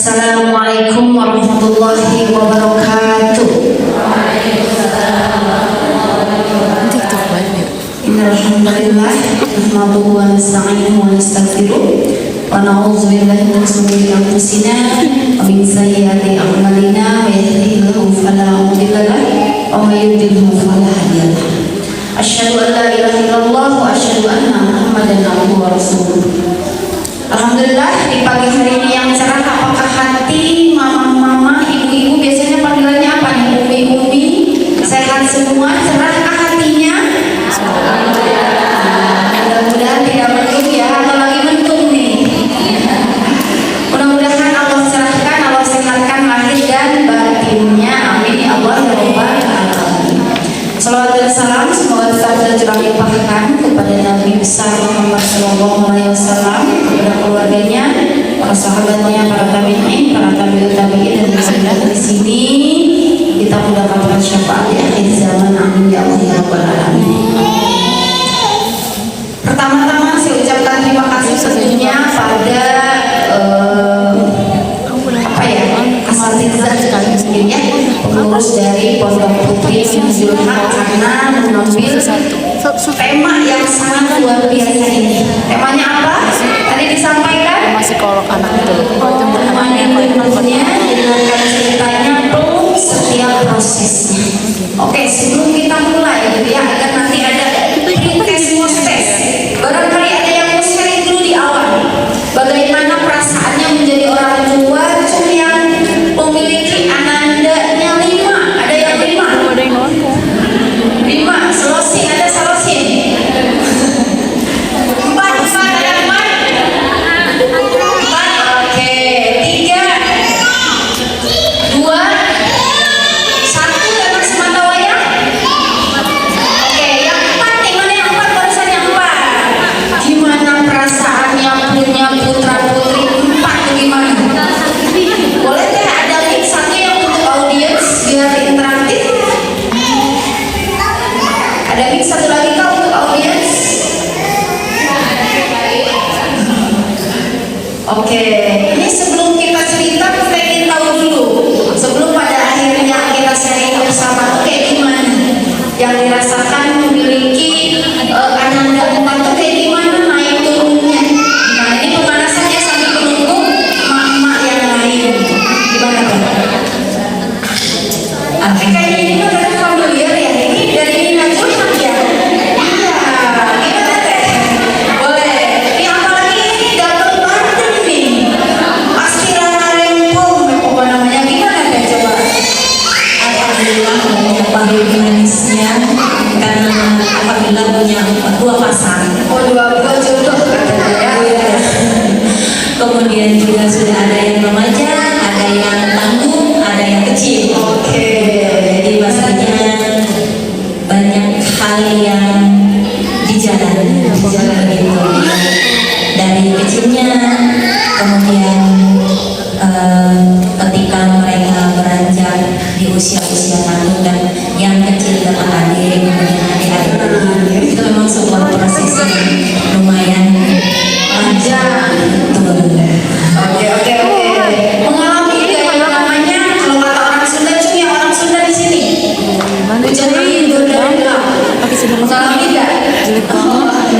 Assalamualaikum warahmatullahi wabarakatuh. Innalhamdulillah nahmaduhu wa nasta'inuhu wa nastaghfiruh wa na'udzu billahi min shururi anfusina wa min sayyiati a'malina, may yahdihillahu fala mudilla lahu wa may yudlilhu fala hadiya lahu. Asyhadu an la ilaha illallah wa asyhadu anna Muhammadan abduhu wa rasuluh. Alhamdulillah, di pagi hari ini yang cerah, apakah hati mama-mama, ibu-ibu, biasanya panggilannya apa nih? Umi-umi, sehat semua, cerahkah hatinya? Mudah-mudahan tidak mendung ya, atau lagi mendung nih. Mudah-mudahan Allah cerahkan, Allah sehatkan lahir dan batinnya. Amin ya Allah ya Rabbal alamin. Salawat dan salam semoga tetap tercurah limpahkan kepada Nabi besar Muhammad SAW, kepada keluarganya, para sahabatnya, para tabi'in, para tabi'ut tabi'in, dan mudah-mudahan di sini kita mendapatkan syafaat di akhir zaman. Amin ya Allah ya Rabbal alamin. Pertama-tama saya ucapkan terima kasih tentunya pada ya, pengurus dari Pondok Putri Nurul Haq karena mengambil tema yang sangat luar biasa ini. Temanya apa? Tadi disampaikan? Psikolog anak itu. Temanya dengarkan ceritanya penuh setiap prosesnya. Oke, sebelum kita mulai ya, agar nanti ada tes. Barangkali ada yang mau sharing dulu di awal. Bagaimana perasaannya menjadi orang tua yang memiliki anandanya 5? Ada yang 5? Ada yang nonton. 5, selosin, ada selosin. 4, ada 4. 4, oke. 3, 2, 1, dapat semata wayang. Oke, yang 4, di mana yang 4? Barusan yang 4. Gimana perasaannya punya putra putri 4 tuh gimana? Boleh deh ada link satu yang untuk audiens biar interaktif. Ada link satu lagi kak untuk audiens. Oke, ini sebelum kita cerita kita ingin tahu dulu, sebelum pada akhirnya kita sharing bersama. Oke, gimana yang dirasakan memiliki ananda 4 tuh kayak gimana naik turunnya? Gimana ini pemanasannya sambil menunggu emak-emak yang lain? Gimana Bang? Kayaknya ini udah familiar ya, ini dari Najul Haq ya? Iya, gimana teh? Boleh. Ini apalagi ini double button nih. Pasti Rana Rempong, apa namanya? Gimana teh coba? Alhamdulillah banyak pahit manisnya karena alhamdulillah punya 2 pasang. Oh, 2 jodoh katanya ya. Kemudian juga sudah ada yang remaja, ada yang tanggung, ada yang kecil. Oke. Jadi pastinya banyak hal yang dijalani begitu. Dari kecilnya, kemudian ketika mereka beranjak di usia-usia tanggung dan yang kecil dapat adik, kemudian adik-adik lagi, itu memang sebuah proses yang lumayan panjang. Oke. Mengalami ini yang namanya, kalau kata orang Sunda, cuy, yang orang Sunda di sini. Hujan angin berdarah. Mengalami nggak?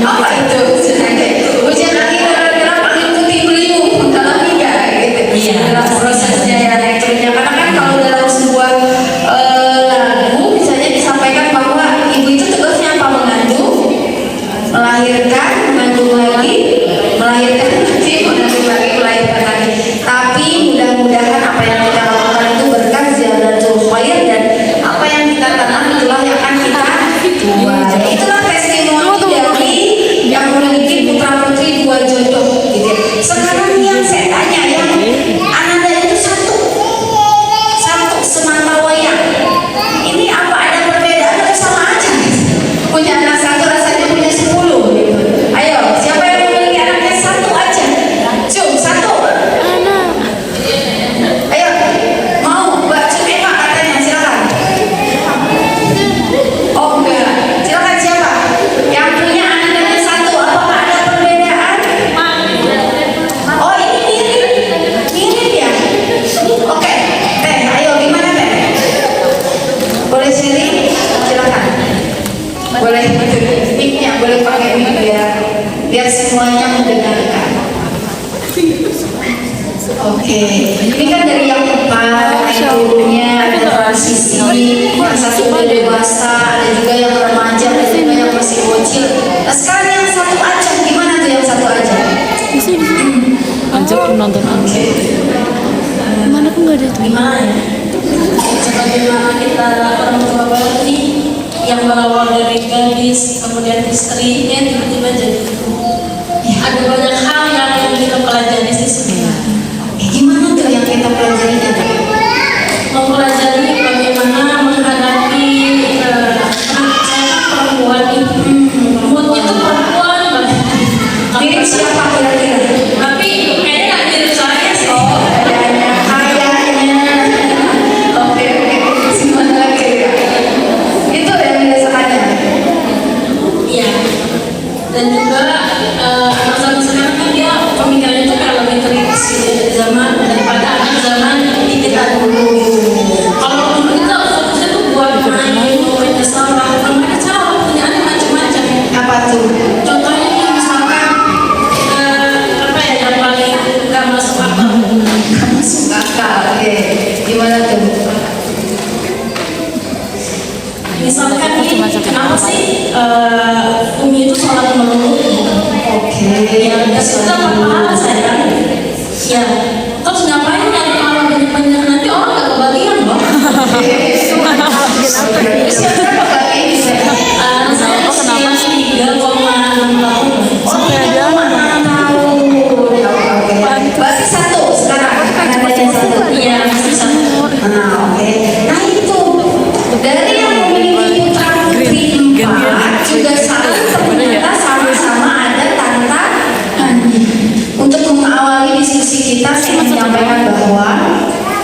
Apa itu hujan angin? Hujan angin berdarah, angin putih beliung. Mengalami nggak? Gitu. Dalam prosesnya ya, elektroniknya. Karena kan kalau dalam sebuah lagu, misalnya disampaikan bahwa ibu itu tugasnya apa? Mengandung, melahirkan, mengandung lagi, melahirkan lagi, mengandung lagi, melahirkan lagi. Tapi mudah-mudahan apa yang kita lakukan itu berkah ziyadatul khair, dan apa yang kita tanam itulah yang akan kita tuai. Itulah testimoni dari yang memiliki putra putri 2 jodoh gitu ya. Sekarang yang saya tanya, yang ananda itu satu semata wayang, ini apa ada perbedaan atau sama aja? Punya anak 1 rasanya punya 10 gitu. Ayo, siapa yang memiliki anaknya 1 aja? Cium 1. biar semuanya mendengarkan. Oke, ini kan dari yang empat, gurunya ada transisi, yang satu udah dewasa, ada juga yang remaja, ada juga yang masih bocil. Nah sekarang yang satu aja, gimana tuh yang satu aja? Ajak nonton anime. Mana aku nggak ada tuh. Gimana ya? Sebagaimana kita orang tua baru nih yang berawal dari gadis kemudian istrinya tiba-tiba jadi ibu. Ada banyak hal yang kita pelajari sih sebenarnya. Gimana tuh yang kita pelajarinya? Mempelajari bagaimana menghadapi perempuan itu. Moodnya tuh perempuan banget. Mirip siapa kira-kira? Tapi kayaknya nggak mirip saya sih. Kayaknya. Oke, gimana lagi ya? Itu yang dirasakannya. Iya. Dan juga anak zaman sekarang kan dia pemikirannya tuh kayak lebih kritis gitu dari zaman daripada anak zaman kita dulu. Kalau dulu kita fokusnya tuh buat main salah, kalau mereka salah pertanyaannya macam-macam. Apa tuh? Contohnya nih misalkan apa ya yang paling nggak masuk akal. Masuk akal. Oke, gimana tuh? Misalkan nih, kenapa sih Umi itu sholat melulu? Oke. Ya, itu kan pahala sayang. Ya, terus ngapain nyari pahala banyak-banyak nanti orang nggak kebagian loh. Siapa lagi ini? Saya usia 3,6 tahun. Sampai ada Tahu. Oke. Berarti satu sekarang. Ada yang satu. Iya, masih satu. Nah, oke. Nah itu dari yang memiliki putra putri empat juga saling ternyata sama-sama ada tantangannya. Untuk mengawali diskusi kita, saya menyampaikan bahwa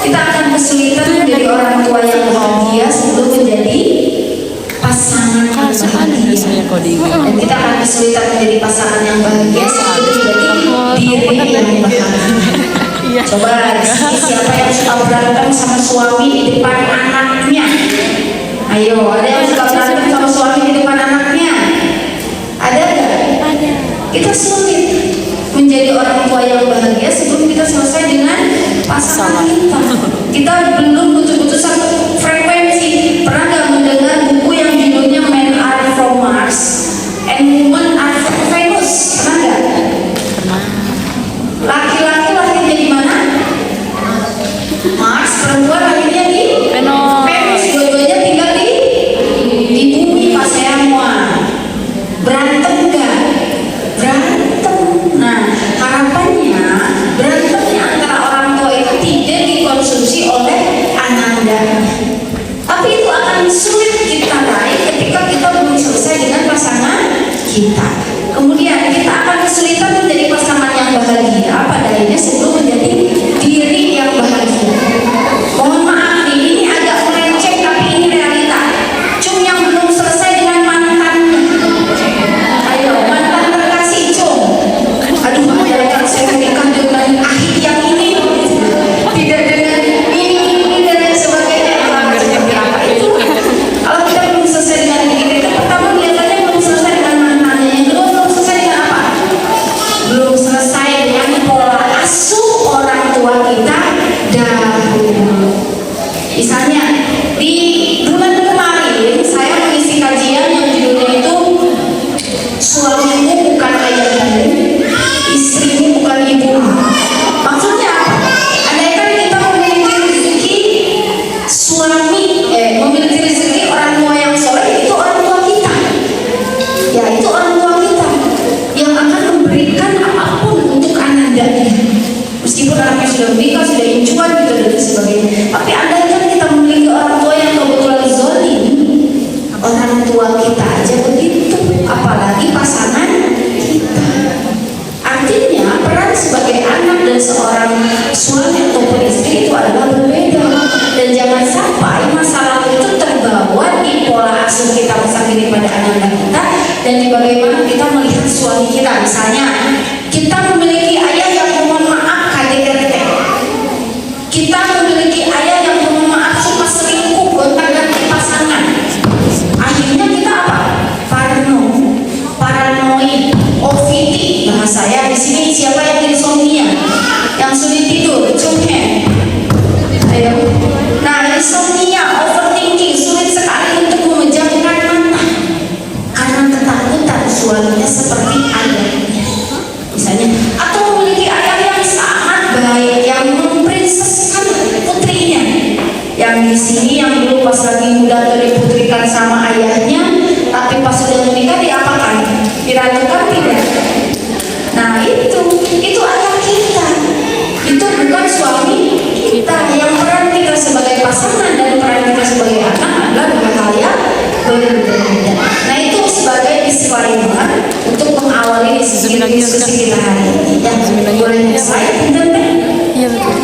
kita akan kesulitan menjadi orang tua yang bahagia sebelum menjadi pasangan yang bahagia. biasanya coding. Dan kita akan kesulitan menjadi pasangan yang bahagia sebelum menjadi diri yang bahagia. Coba di sini siapa yang suka berantem sama suami di depan anaknya? Ayo, ada yang suka berantem sama suami di depan anaknya? Ada nggak? Ada. Kita sulit menjadi orang tua yang bahagia sebelum kita selesai dengan pasangan kita. Kita belum betul-betul satu frekuensi. Pernah nggak mendengar buku yang judulnya Men Are From Mars and Women Are From Venus? Pernah nggak? Laki-laki lahir di mana? Mars, perempuan lahirnya di Venus. Venus. Dua-duanya tinggal di bumi pas saya berantem nggak? Berantem. Nah, harapannya berantemnya antara orang tua itu tidak dikonsumsi oleh ananda. Tapi itu akan sulit kita raih ketika kita belum selesai dengan pasangan kita. Kemudian kita akan kesulitan menjadi pasangan yang bahagia pada akhirnya sebelum menjadi diri yang bahagia. Mohon maaf nih, ini agak melenceng tapi ini realita. Cung yang belum selesai dengan mantannya. Ayo, mantan terkasih Cung. Aduh, jangan saya menikah dengan ahli yang ini, tidak dengan ini dan lain sebagainya. Apa itu? Kalau kita belum selesai dengan diri kita, pertama kelihatannya belum selesai dengan mantannya. Yang kedua belum selesai dengan apa? Belum selesai dengan pola asuh orang tua kita dahulu. Misalnya di bulan kemarin saya mengisi kajian yang judulnya itu suamimu bukan ayahmu, istrimu bukan ibumu. Maksudnya apa? Andaikan kita memiliki rezeki memiliki rezeki orang tua yang soleh, itu orang tua kita. Ya, itu orang tua kita yang akan memberikan apapun untuk anandanya. Meskipun anaknya sudah menikah, sudah incuan gitu dan sebagainya. Tapi andaikan kita memiliki orang tua yang kebetulan zolim, orang tua kita aja begitu, apalagi pasangan kita. Artinya peran sebagai anak dan seorang suami ataupun istri itu adalah berbeda. Dan jangan sampai masa lalu itu terbawa di pola asuh kita masa kini pada anak-anak kita dan di bagaimana kita melihat suami kita. Misalnya kita memiliki ayah yang mohon maaf KDRT, kita memiliki ayah yang mohon maaf suka selingkuh, gonta-ganti pasangan. Akhirnya kita apa? Paranoid, OVT diragukan tidak? Nah itu anak kita, itu bukan suami kita. Yang peran kita sebagai pasangan dan peran kita sebagai anak adalah dua hal yang berbeda. Nah itu sebagai disclaimer untuk mengawali diskusi kita hari ini. Ya, boleh next slide, Iya betul.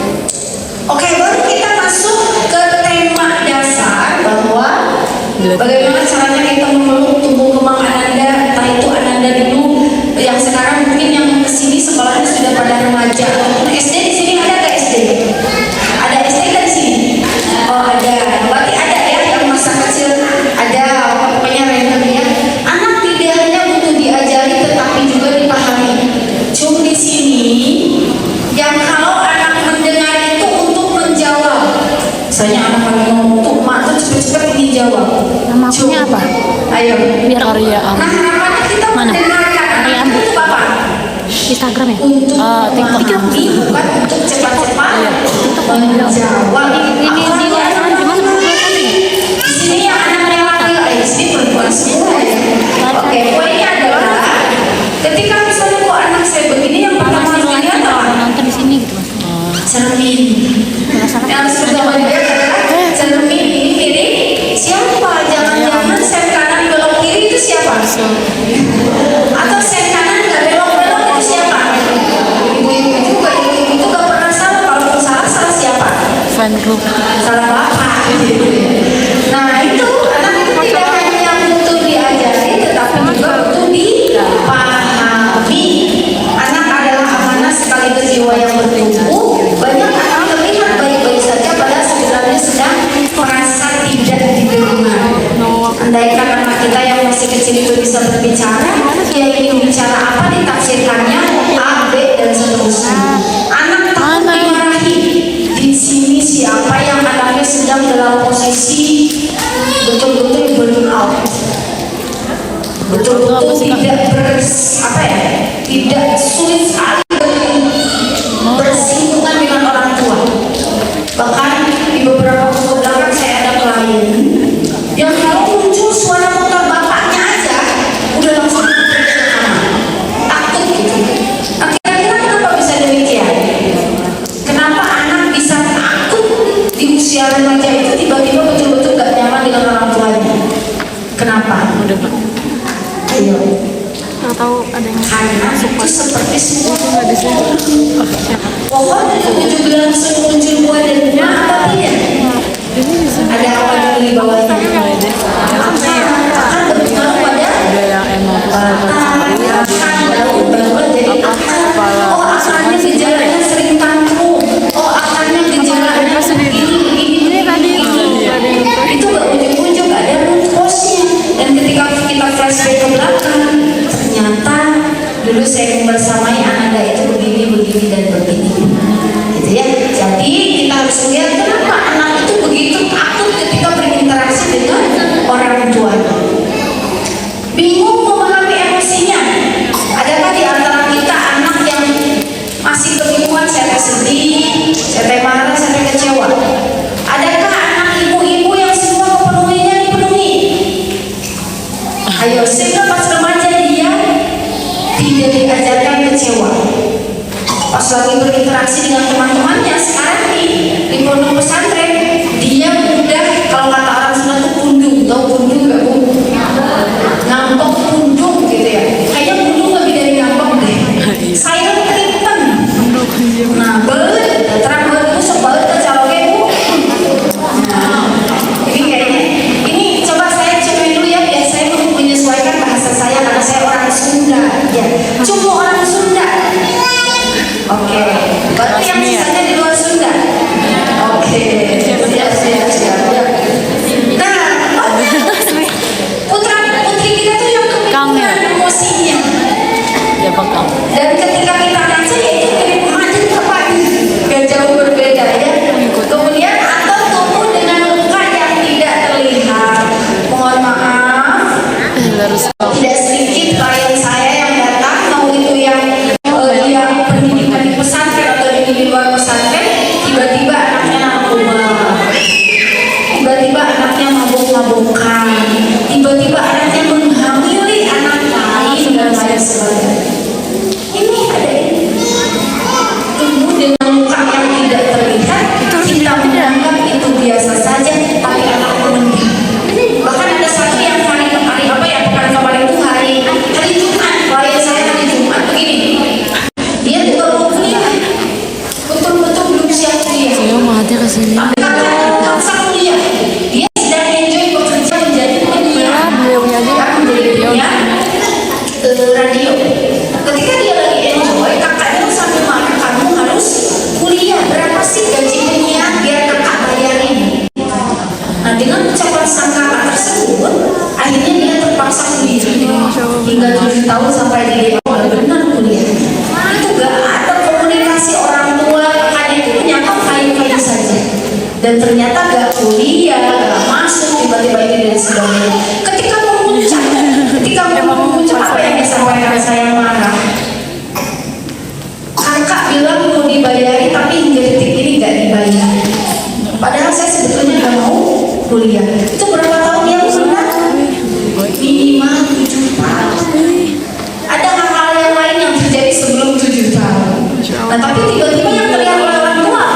Oke, baru kita masuk ke tema dasar bahwa bagaimana caranya kita memeluk tumbuh kembang Ananda, entah itu Ananda dulu yang sekarang mungkin yang kesini sekolahnya sudah pada remaja ataupun SD. Di sini ada nggak SD? Ada SD kan di sini? Oh ada, berarti ada ya yang masa kecil ada, pokoknya random ya. Anak tidak hanya butuh diajari tetapi juga dipahami. Cuma di sini yang kalau anak mendengar itu untuk menjawab. Misalnya anak lagi ngomong tuh, mak tuh cepet-cepet ingin jawab. Nama akunya apa? Ayo. Biar Arya Am. Nah harapannya kita Mana? mendengarkan Arya Am. itu apa? Instagram ya? Untuk TikTok. memahami, bukan untuk cepat-cepat menjawab. Ini Apalagi WhatsApp anak gimana pembahasannya? di sini yang anak laki-laki, di sini perempuan semua ya. Oke, poinnya adalah ketika misalnya kok anak saya begini, yang pertama harus dilihat apa? Nonton di sini gitu mas. Cermin. Penasaran? Yang harus pertama dilihat adalah cermin ini milik siapa? Jangan-jangan sen kanan belok kiri itu siapa? Atau sen kanan nggak belok-belok itu siapa? Ibu-ibu juga, ibu-ibu itu nggak pernah salah. Kalaupun salah siapa? Fan group. Salah bapak. Nah itu anak itu tidak hanya butuh diajari tetapi juga butuh dipahami. Anak adalah amanah sekaligus jiwa yang bertumbuh. Banyak anak terlihat baik-baik saja padahal sebenarnya sedang merasa tidak diterima. Andaikan anak kita yang masih kecil itu bisa berbicara, dia ingin bicara apa ditafsirkannya A, B dan seterusnya. Anak takut dimarahi. Di sini siapa yang anaknya sedang dalam posisi betul-betul burn out, betul-betul tidak sulit sekali bersinggungan dengan orang tua. Bahkan di beberapa waktu belakang saya ada klien yang kalau muncul suara motor bapaknya aja udah langsung takut gitu. Nah kira-kira kenapa bisa demikian? Kenapa anak bisa takut di usia remaja itu tiba-tiba betul-betul gak nyaman dengan orang tuanya? Kenapa? Udah pak. Ayo. Nggak tahu ada yang Karena itu seperti sebuah nggak di sini. pohon itu juga langsung muncul buah dan bunga apa tidak? Ini di sini. Ada apa dulu di bawahnya? Akan berpengaruh pada Ada yang emang oh akarnya gejalanya sering tantrum, oh akarnya gejalanya ini tadi itu gak ujung-ujung gak ada root cause-nya. Dan ketika kita flashback ke belakang, ternyata dulu saya membersamai Ananda itu begini dan begini gitu ya. Jadi kita harus lihat kenapa anak itu begitu takut ketika berinteraksi dengan orang tuanya, bingung memahami emosinya. Adakah di antara kita anak yang masih kebingungan, saya sedih, saya marah, saya kecewa? Adakah anak ibu-ibu yang semua kepenuhinya dipenuhi? Ayo, sehingga pas remaja dia tidak diajarkan kecewa. Pas lagi berinteraksi dengan teman-temannya sekarang di pondok pesantren, dia mudah, kalau kata orang Sunda tuh pundung. Tahu pundung nggak bu? Ngambek pundung gitu ya. Kayaknya pundung lebih dari ngambek deh. Silent treatment. Nah, belet, terang belet itu sebelet ke calonnya bu. Nah, ini kayaknya, ini coba saya cobain dulu ya, biar saya menyesuaikan bahasa saya karena saya orang Sunda. Ya, cuma orang Sunda. Oke, berarti yang sisanya di luar Sunda. Oke, siap. Nah, putri kita tuh yang kebingungan emosinya. Ya bakal. Dan ketika kita baca ya itu mirip remaja apa gak jauh berbeda ya. Kemudian atau tumbuh dengan muka yang tidak terlihat. Mohon maaf, Harus tidak sedikit klien saya yang datang, mau itu yang dia pendidikan di pesantren atau di luar pesantren, tiba-tiba anaknya narkoba, tiba-tiba anaknya mabuk-mabukan, tiba-tiba anaknya menghamili anak lain dan Ketika dia lagi enjoy, kakaknya tuh sambil marah, kamu harus kuliah, berapa sih gajinya biar kakak bayarin. Nah dengan ucapan sang kakak tersebut, akhirnya dia terpaksa kuliah hingga 7 tahun sampai di DO benar kuliah. Itu gak ada komunikasi orang tua, kakaknya itu menyangka fine-fine saja. Dan ternyata gak kuliah, gak masuk, tiba-tiba ini dan sebagainya. Ketika memuncak apa yang disampaikan saya marah. Kakak bilang mau dibayari tapi hingga detik ini gak dibayar. Padahal saya sebetulnya gak mau kuliah. Itu berapa tahun yang sudah? Minimal 7 tahun. Ada hal-hal yang lain yang terjadi sebelum 7 tahun. Nah tapi tiba-tiba yang terlihat oleh orang tua,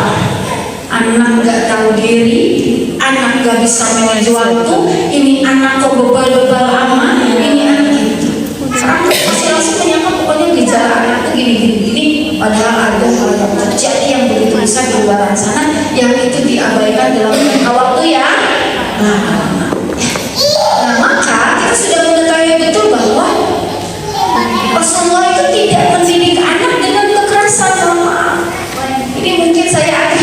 anak gak tahu diri, anak gak bisa manage waktu, ini anak kok bebal-bebal amat, ini anak gitu. Sekarang masih langsung menyangka pokoknya gejala anak tuh gini. Padahal ada hal yang terjadi yang begitu besar di luar sana yang itu diabaikan dalam jangka waktu ya. Nah maka kita sudah mengetahui betul bahwa Rasulullah itu tidak mendidik anak dengan kekerasan. Ini mungkin saya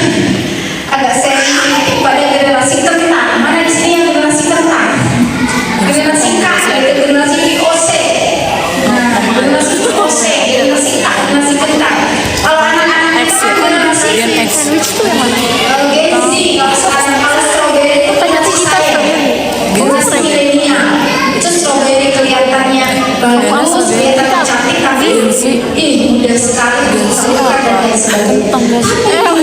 agak sensitif pada generasi kentang. Mana di sini yang generasi kentang? Generasi K, generasi VOC. Nah, generasi VOC, generasi K, generasi kentang. Kalau anak-anak itu generasi Gen X itu yang mana? Gen Z, kalau strawberry itu generasi saya. Generasi milenial. Itu strawberry kelihatannya bagus, kelihatan cantik tapi mudah sekali disampaikan dan lain sebagainya. Tapi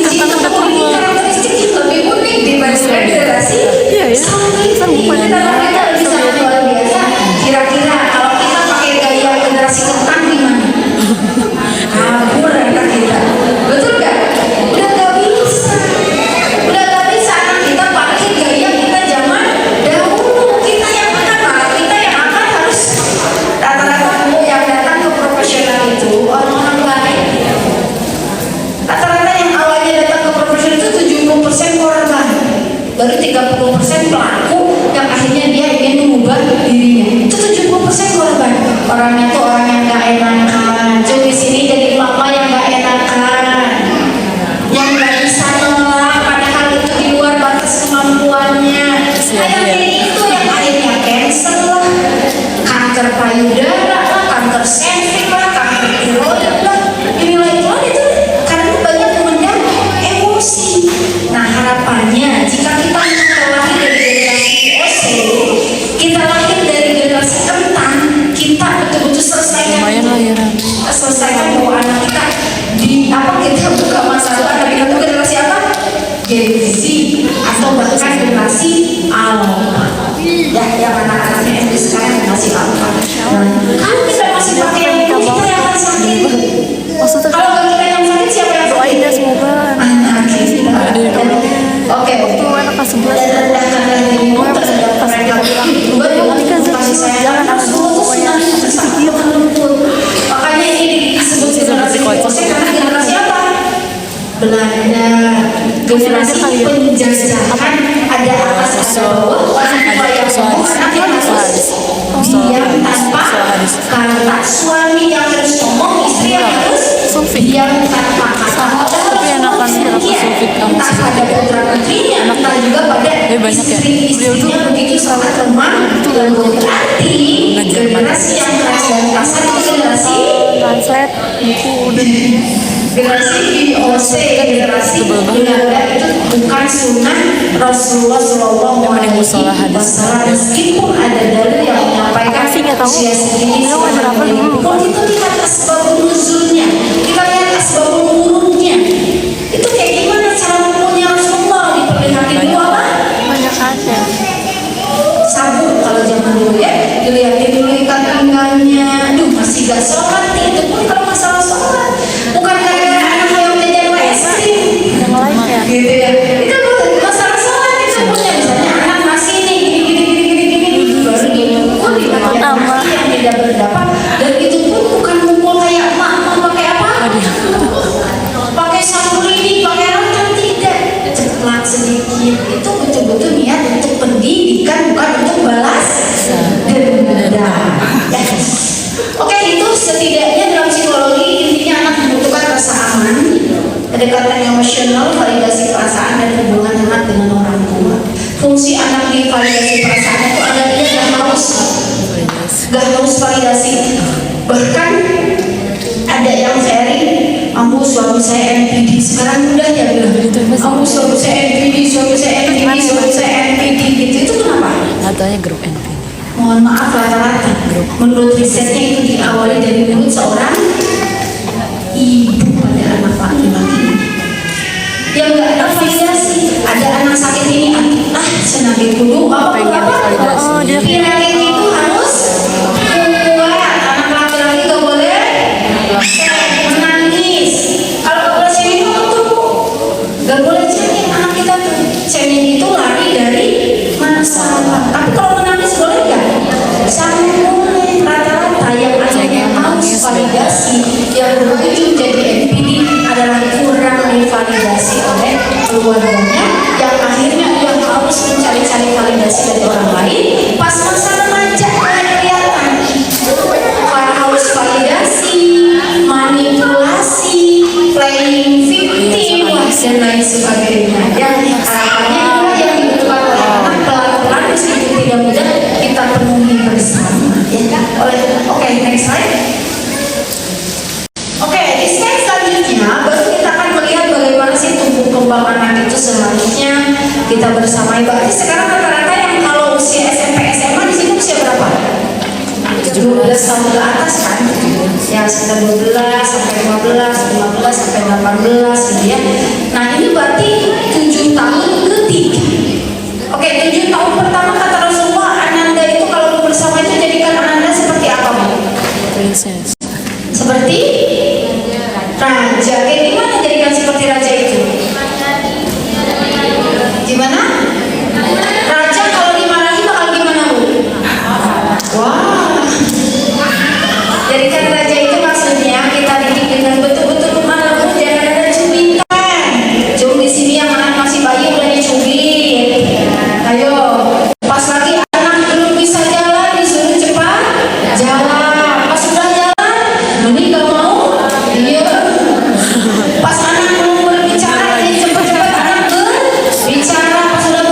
karakteristiknya lebih unik dibanding generasi selanjutnya. Dalam kita lebih sangat luar biasa. Kira-kira kalau kita pakai gaya generasi kentang gimana? Kabur anak kita, betul gak? Udah gak bisa anak kita pakai gaya kita zaman dahulu. Kita yang akan harus rata-rata yang datang ke profesional itu orang-orang baik. Rata-rata yang awalnya datang ke profesional itu 70% korban, baru 30% pelaku yang akhirnya dia ingin mengubah dirinya. Itu 70% korban. Orangnya tuh orang yang gak enakan. Jadi sini jadi mama yang gak enakan, yang gak bisa nolak padahal itu di luar batas kemampuannya. Kayak itu yang akhirnya cancer lah, kanker payudara lah, kanker cervix lah, kanker tiroid lah, inilah itu karena banyak memendam emosi. Nah harapannya jika kita lahir dari generasi VOC, kita lahir dari generasi kentang, kita betul-betul selesaikan bahwa anak kita kita buka masalah anak kita itu generasi apa? Gen Z atau bahkan generasi Alpha. Ya, yang anak-anaknya SD sekarang generasi Alpha. Kalau kita masih pakai yang itu, kita yang akan sakit. Kalau kita yang sakit, siapa yang sakit? Doain ya semoga anak kita. Oke, waktu anak kelas 11 dan rendahkanlah dirimu terhadap mereka juga dengan kasih sayang Rasulullah makanya ini disebut generasi VOC karena generasi apa? Belanda, generasi penjajahan, ada atas ada bawah, orang tua yang ngomong anaknya harus diam tanpa kata, suami yang harus ngomong, istri yang harus diam tanpa kata. tapi enakan sulfit kamu entah pada putra putrinya, entah juga pada istri-istrinya begitu sangat lemah. Berarti generasi yang keras dan kasar itu generasi translate itu udah generasi VOC, generasi Belanda itu bukan sunnah Rasulullah Shallallahu Alaihi Wasallam. Meskipun ada dalil yang menyampaikan usia segini pun itu lihat asbabun nuzulnya, kita lihat asbabun nurunnya. Itu kayak gimana cara mempunyai Rasulullah diperlihatin dulu apa? banyak ada Sabun kalau zaman dulu ya, dilihatin dulu ikat pinggangnya. Aduh masih gak sholat nih, itu pun kalau masalah sholat. Bukan gara-gara anak yang jajan es krim yang lain ya gitu ya. Itu masalah sholat itu punya misalnya anak masih nih gini baru diukur di bagian kaki yang tidak berdapat. Dan itu pun bukan mukul kayak emak pakai apa? Pakai sapu lidi, pakai rantai, tidak. Ceplak sedikit. Itu betul-betul niat untuk pendidikan, bukan untuk balas dendam. Oke, itu setidaknya dalam suami saya NPD, suami saya NPD, suami saya NPD gitu. Itu kenapa? Katanya grup NPD. Mohon maaf rata-rata. Menurut risetnya itu diawali dari mulut seorang ibu pada anak laki-laki. Yang nggak ada validasi, ada anak sakit ini, senang kudu apa? Oh, dia Penyakit itu harus kuat. Anak laki-laki nggak boleh menangis. Kalau nggak boleh cengeng tuh, nggak boleh cengeng anak kita tuh. Cengeng itu lari dari masalah. Tapi kalau menangis boleh nggak? Sangat boleh. Rata-rata yang harus validasi yang berujung jadi NPD adalah kurang divalidasi oleh keluarganya, yang akhirnya dia harus mencari-cari validasi dari orang lain. Pas masa remaja mulai kelihatan harus validasi, manipulasi, playing victim, dan lain sebagainya. Yang harapannya yang dibutuhkan oleh anak pelan-pelan meskipun tidak mudah kita penuhi bersama. Ya, oke, next slide. Oke, di slide selanjutnya baru kita akan melihat bagaimana sih tumbuh kembang anak itu selanjutnya kita bersamai. Berarti sekarang rata-rata yang kalau usia SMP SMA di sini usia berapa? 12 tahun ke atas kan? Ya sekitar 12 sampai 15, 15 sampai 18 gitu ya. Nah ini berarti 7 tahun ketiga. Oke, 7 tahun pertama kata Rasulullah, Ananda itu kalau bersama itu jadikan Ananda seperti apa, Bu? princess. Seperti raja. Kayak gimana jadikan seperti raja itu? Gimana? Raja kalau dimarahi bakal gimana, Bu? Wah. Jadikan raja itu maksudnya kita didik dengan betul-betul mana, Bu? Jangan ada cubitan. Jom di sini yang anak masih bayi udah dicubit. Ayo. Pas lagi anak belum bisa jalan disuruh cepat jalan. Pas sudah jalan mending gak mau. Iya. Pas anak belum berbicara jadi cepat-cepat anak berbicara. Pas sudah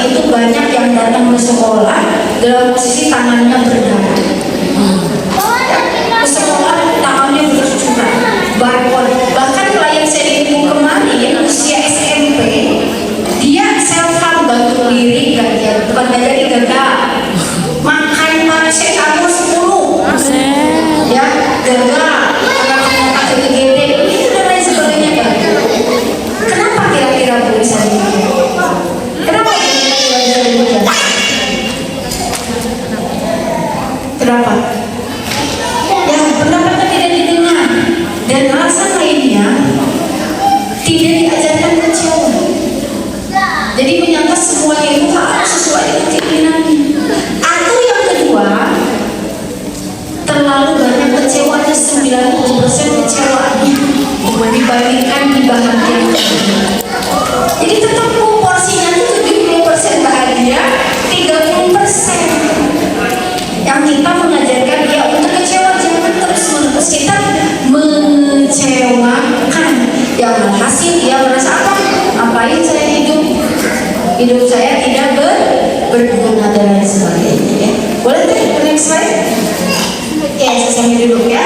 itu banyak yang datang ke sekolah dalam posisi tangannya berdarah. Ke sekolah tangannya bercurah, barcode. Bahkan klien saya di minggu kemarin usia SMP, dia self harm bantu diri, bukan gak jadi gagal. Makan paracetamol 10, ya gagal. Karena ternyata kegede, itu dan lain sebagainya gagal. Kenapa kira-kira bisa demikian? Kenapa kira-kira bisa demikian? Kenapa? Ya, pendapatnya tidak didengar. Dan alasan lainnya tidak diajarkan kecewa. Jadi menyangka semuanya itu harus sesuai dengan keinginannya. Atau yang kedua, terlalu banyak kecewanya, 90% kecewaannya dibandingkan dibahagiakan. Jadi tetap porsinya itu 70% bahagia, 30%. Yang kita mengajarkan dia untuk kecewa, jangan terus-menerus kita mengecewakan. Yang hasil dia merasa apa? Ngapain saya hidup saya tidak berguna dan lain sebagainya. Ya. Boleh deh, next slide. Oke, saya sambil duduk ya.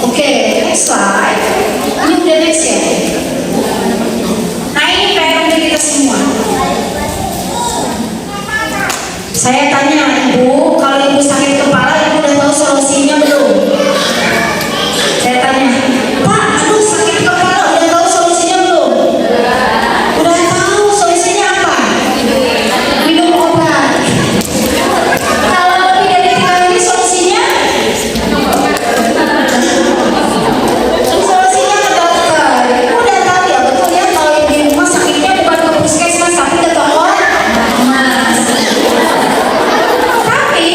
Oke, next slide. Ini udah next ya. Nah ini PR untuk kita semua. Saya tanya ibu, kalau ibu sakit kepala, ibu udah tahu solusinya belum? Saya tanya, Pak, aduh sakit kepala, udah tahu solusinya belum? Udah tahu solusinya apa? Minum obat. Kalau lebih dari 3 hari solusinya? Solusinya ke dokter. Ibu udah tahu ya, betul ya, kalau di rumah sakitnya bukan ke puskesmas, tapi ke toko mas. Tapi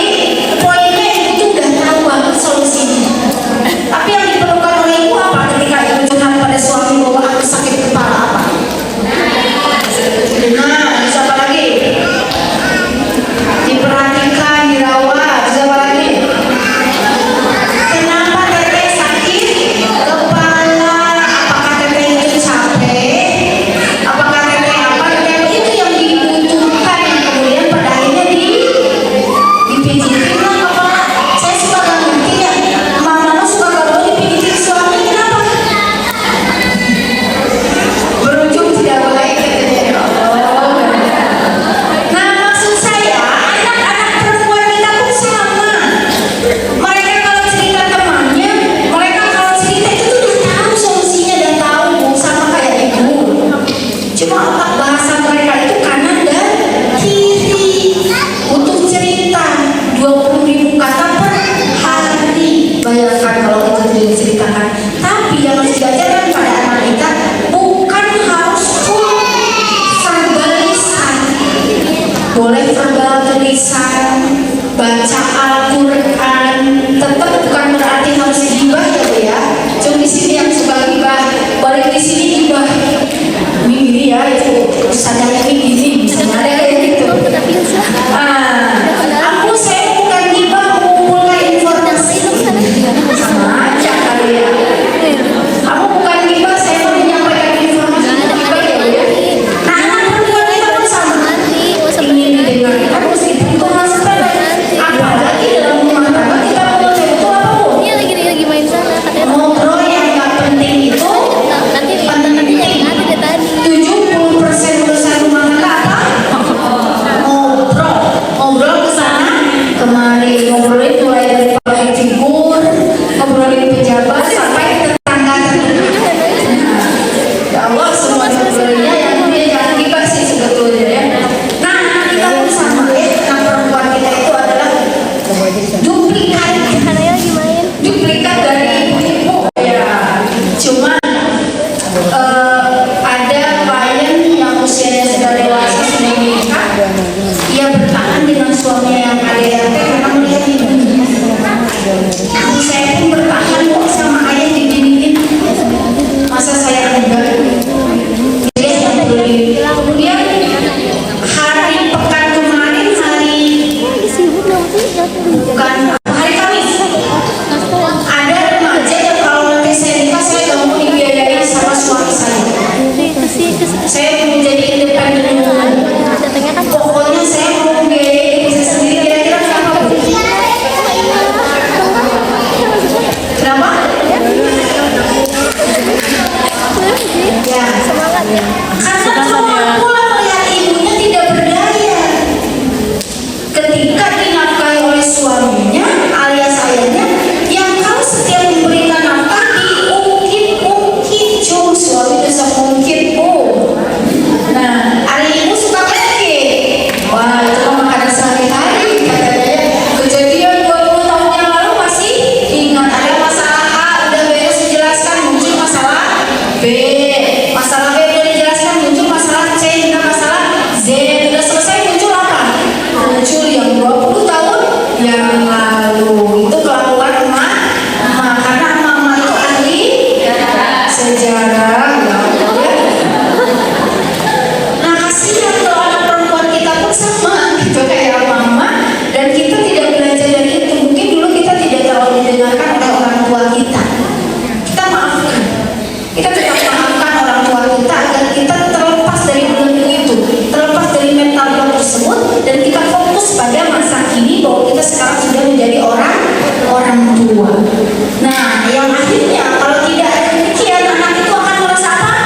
Nah, yang akhirnya kalau tidak ada demikian, anak itu akan merasa apa?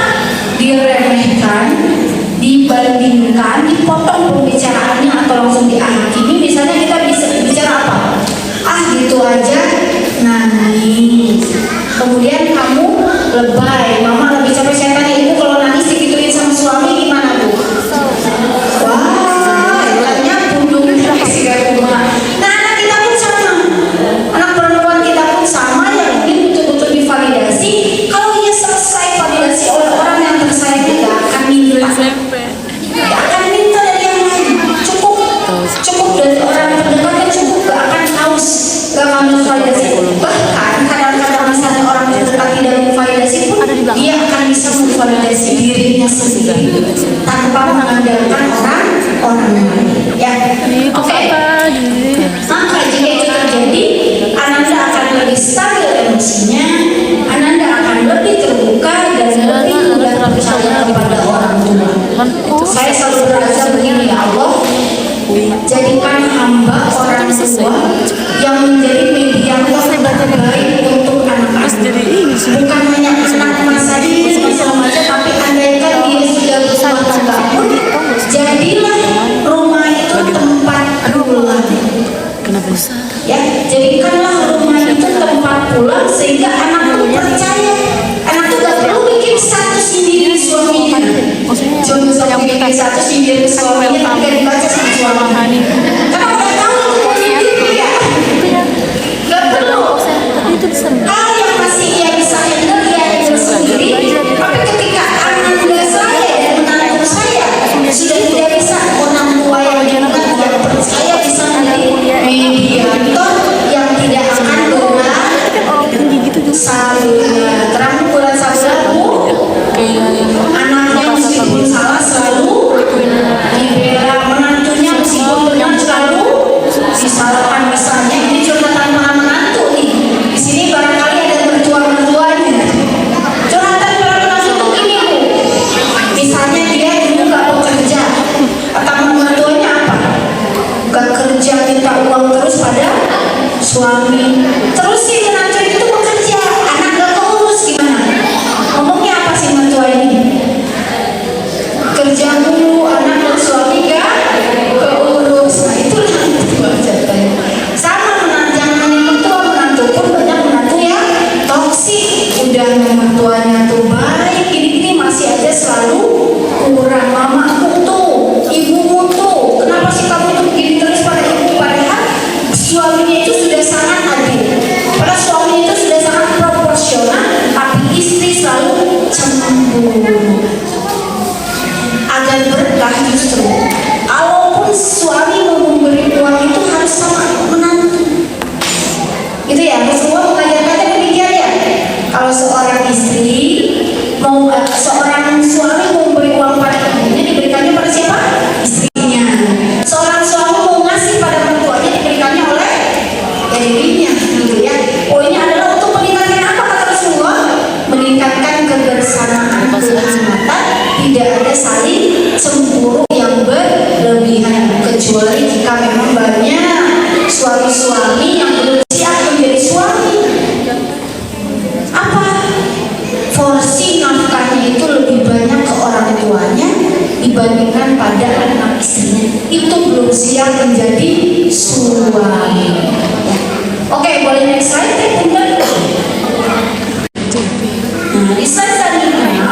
Diremehkan, dibandingkan, dipotong pembicaraannya atau langsung dihakimi. Misalnya kita bisa bicara apa? Ah, gitu aja, nangis. Kemudian kamu lebay, mama lebih capek. Saya tanya ibu kalau nangis digituin sama suami gimana bu? Wah, katanya pundung sih kayak rumah. Nah, anak kita pun sama, anak perempuan kita pun sama yang ingin betul-betul divalidasi. Kalau ia selesai validasi oleh orang yang tersayang, tidak akan minta, tidak akan minta dari yang lain. Cukup dari orang terdekat yang cukup, gak akan haus, gak akan validasi. Bahkan kadang-kadang misalnya orang terdekat tidak memvalidasi pun, dia akan bisa memvalidasi dirinya sendiri tanpa mengandalkan orang lain. Ya, oke. Maka jika itu terjadi, Ananda akan lebih stabil emosinya, Ananda akan lebih terbuka dan lebih mudah percaya kepada orang tua. Saya selalu berdoa begini, ya Allah, jadikan hamba orang tua yang menjadi mediator terbaik untuk anak-anak. Bukan hanya anak saja, tapi andaikan dia sudah berumah tangga pun, jadilah rumah itu tempat pulang. Ya, jadikanlah rumah itu tempat pulang sehingga anak itu percaya. Anak itu gak perlu bikin status sendiri suaminya. Cuma bikin status sendiri suaminya, tidak dibaca sama suaminya. Karena udah tahu itu positif ya. Gak perlu. Hal yang masih ia bisa handle dia handle sendiri. Tapi ketika Ananda saya dan menantu saya sudah tidak bisa, orang tua yang dekat yang percaya bisa menjadi mediator yang tidak akan salah terang bulan salah anaknya meskipun salah selalu dibela, menantunya meskipun benar selalu disalahkan. Misalnya ini curhatan para menantu nih, di sini barangkali ada mertua-mertuanya. Curhatan para menantu tuh gini bu, misalnya dia dulu gak bekerja, kata mertuanya apa? Gak kerja, minta uang terus pada suami. Terus si menantu itu bekerja, anak gak keurus, gimana? Ngomongnya apa sih mertua ini? Kerja dulu, anak dan suami gak keurus. Nah itulah mertua jatuhnya. Sama jangan mertua, menantu pun banyak menantu yang toksik. Udah mertuanya tuh baik, gini-gini masih aja selalu kurang. Mamamu tuh, ibumu tuh, kenapa sih kamu tuh begini terus pada ibu? Padahal suaminya itu sudah sangat adil, pada suaminya itu sudah sangat proporsional, tapi istri selalu cemburu. Agar berkah justru, walaupun suami mau memberi uang itu harus sama menantu. Itu ya, Rasulullah mengajarkannya demikian ya. Kalau seorang istri mau, seorang suami mau memberi uang pada ibunya, diberikannya pada siapa? Istrinya. Seorang suami mau ngasih pada mertuanya, diberikannya oleh dirinya, gitu ya. Poinnya adalah untuk meningkatkan apa kata Rasulullah? Meningkatkan kebersamaan, kehangatan, tidak ada saling cemburu yang berlebihan, kecuali jika memang banyak suami-suami yang belum siap menjadi suami. Apa? Porsi nafkahnya itu lebih banyak ke orang tuanya dibandingkan pada anak istrinya. Itu belum siap menjadi suami. Ya. Oke, boleh next slide ya, Bunda? Nah, di slide selanjutnya,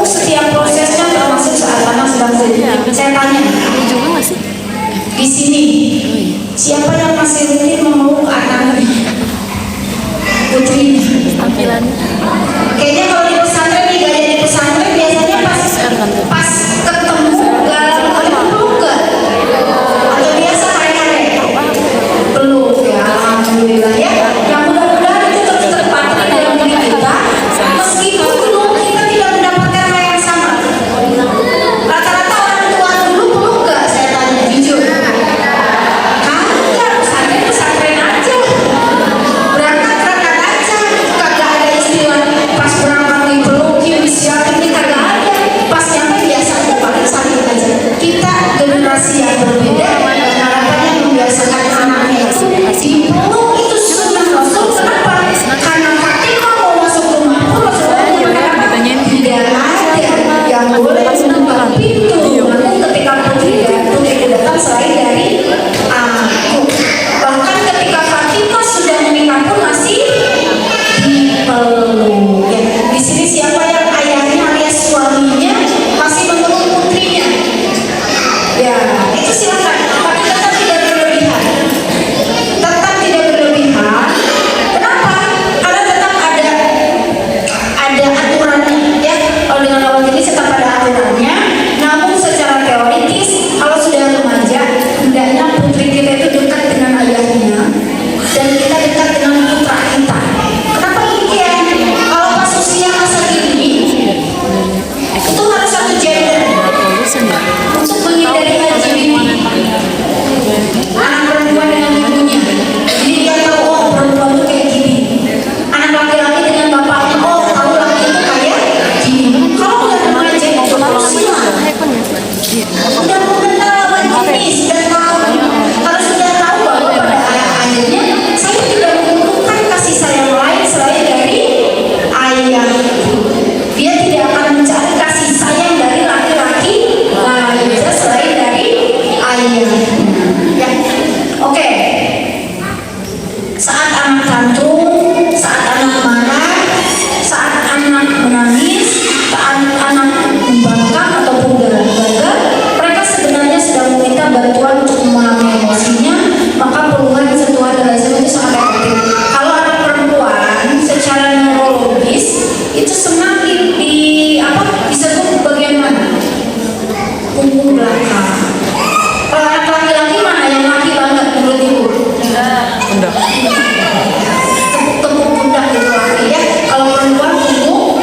setiap prosesnya termasuk saat anak sedang sedih. Saya tanya, di sini siapa yang masih rutin pundak. Tepuk pundak itu artinya kalau perempuan punggung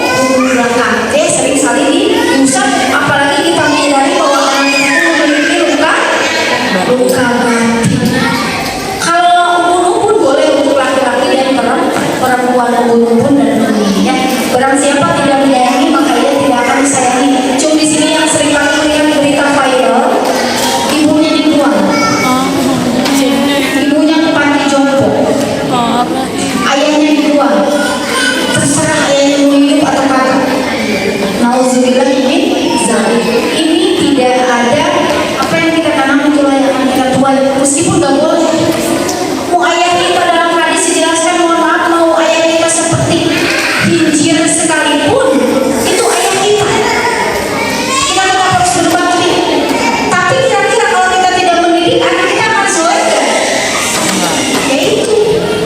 belakang sering sekali diusap, apalagi kita menyadari bahwa orang kita itu memiliki luka batin. Kalau ubun-ubun boleh untuk laki-laki dan perempuan, ubun-ubun dan bunyinya. Barang siapa tidak menyayangi maka ia tidak akan disayangi. Cuma di sini yang sering kali melihat berita viral, ibunya dibuang, ibunya ke panti jompo, ayahnya dibuang, terserah ayahnya mau hidup atau kagak. Nauzubillah ini tidak ada apa yang kita tanam itulah yang akan kita tuai, meskipun gak boleh. Mau ayah kita dalam hadis dijelaskan, mohon maaf, mau ayah kita seperti hinjir sekalipun itu ayah kita, kita tetap harus berbakti. Tapi kira-kira kalau kita tidak mendidik anak kita akan surga, yaitu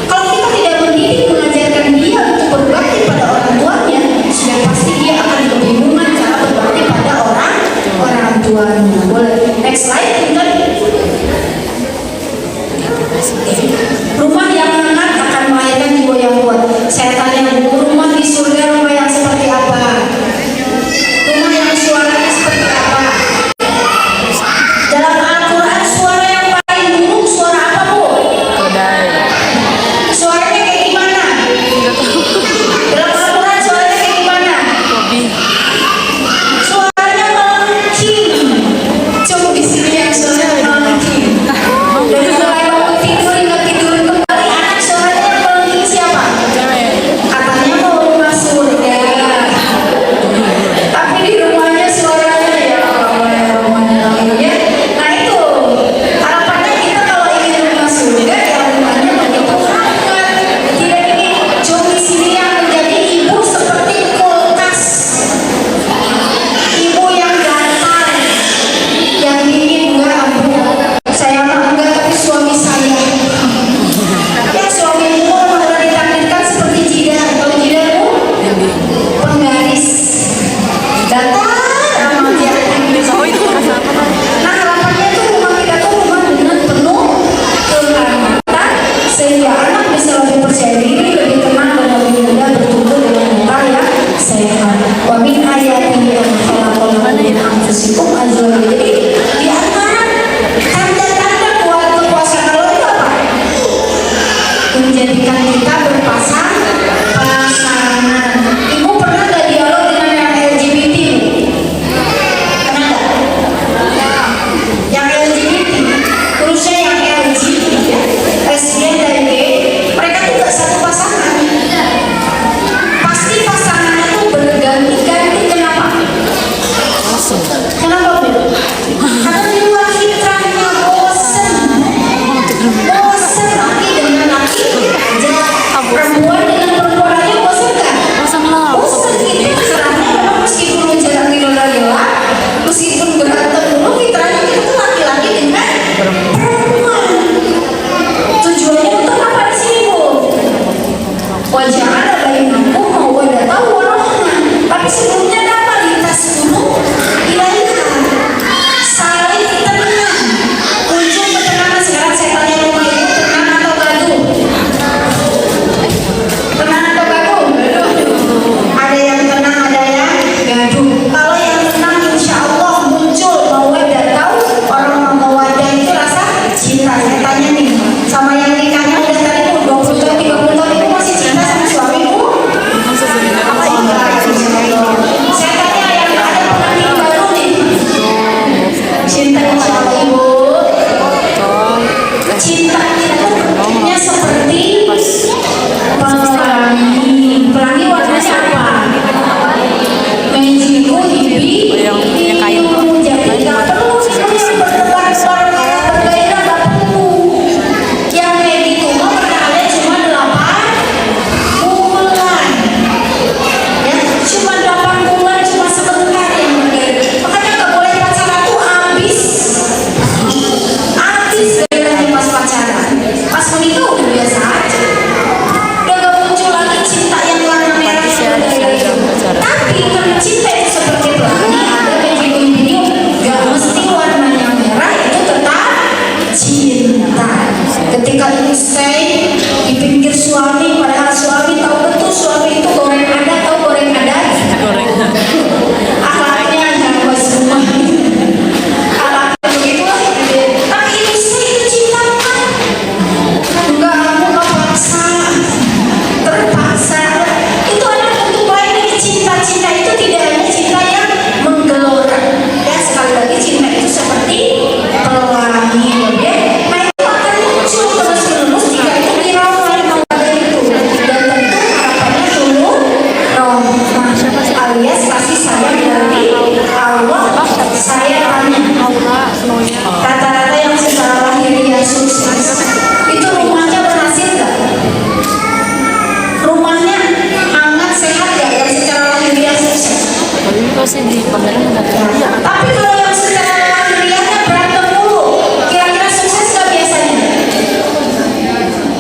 kalau kita tidak mendidik, mengajarkan dia untuk berbakti pada orang tuanya, sudah pasti dia akan kebingungan cara berbakti pada orang tuanya. Boleh next slide Intan. Rumah yang hangat akan melahirkan jiwa yang kuat. Saya tanya, rumah di surga rumah yang seperti apa? Rumah yang suaranya seperti apa? Dalam Al-Quran suara yang paling buruk suara apa, Bu? Suaranya kayak gimana? Dalam Al-Quran suaranya kayak gimana? Suaranya melengking. Coba di sini yang suaranya melengking. Dan mulai mau tidur hingga tidur kembali, anak suaranya melengking siapa? Katanya mau rumah surga, tapi di rumahnya suaranya ya rumahnya namanya. Nah itu harapannya kita kalau ingin rumah surga ya rumahnya begitu hangat. Tidak ingin cuma di sini yang menjadi ibu seperti kulkas, ibu yang gatal, yang dingin enggak, ampun. Saya mah enggak, tapi suami saya ya suamimu udah ditakdirkan seperti jidat. Kalau jidatmu penggaris datar amat ya. Nah harapannya tuh rumah kita tuh rumah dengan penuh kehangatan, sehingga anak bisa lebih percaya diri, lebih tenang, dan lebih mudah bertumbuh dengan mental yang sehat. Wa min ayatihi an khalaqakum min anfusikum azwajan. Jadi di antara tanda-tanda kuat kekuasaan Allah itu apa? Menjadikan kita pasangan. Ibu pernah gak dialog dengan yang LGBT? Pernah gak? Yang LGBT, terusnya yang LG, lesbian dan gay, mereka tuh gak satu pasangan. Pasti pasangannya tuh berganti-ganti. Kenapa? Kenapa, Bu? Karena di luar fitrahnya bosen laki dengan laki, pinggir suami, padahal suami tahu betul suami itu goreng ada atau goreng ada. Goreng. Akhlaknya harus rumah. Akhlaknya begitulah. Tapi istri itu cinta kan? Enggak, aku nggak paksa. Terpaksa. Itu anak untuk baik. Cinta-cinta itu tidak hanya cinta yang menggelora. Ya sekali lagi cinta itu seperti pelangi, ya. Nah itu akan muncul terus-menerus jika itu dirawat lembaga itu. Dan tentu harapannya tulus rahmah alias kasih sayang dari Allah. Saya tanya, rata-rata yang secara lahiriah sukses itu rumahnya berhasil nggak? Rumahnya hangat sehat ya yang secara lahiriah sukses. Kalau ini pasti di pameran ada dia. Tapi kalau yang secara lahiriahnya berantem dulu, kira-kira sukses nggak biasanya?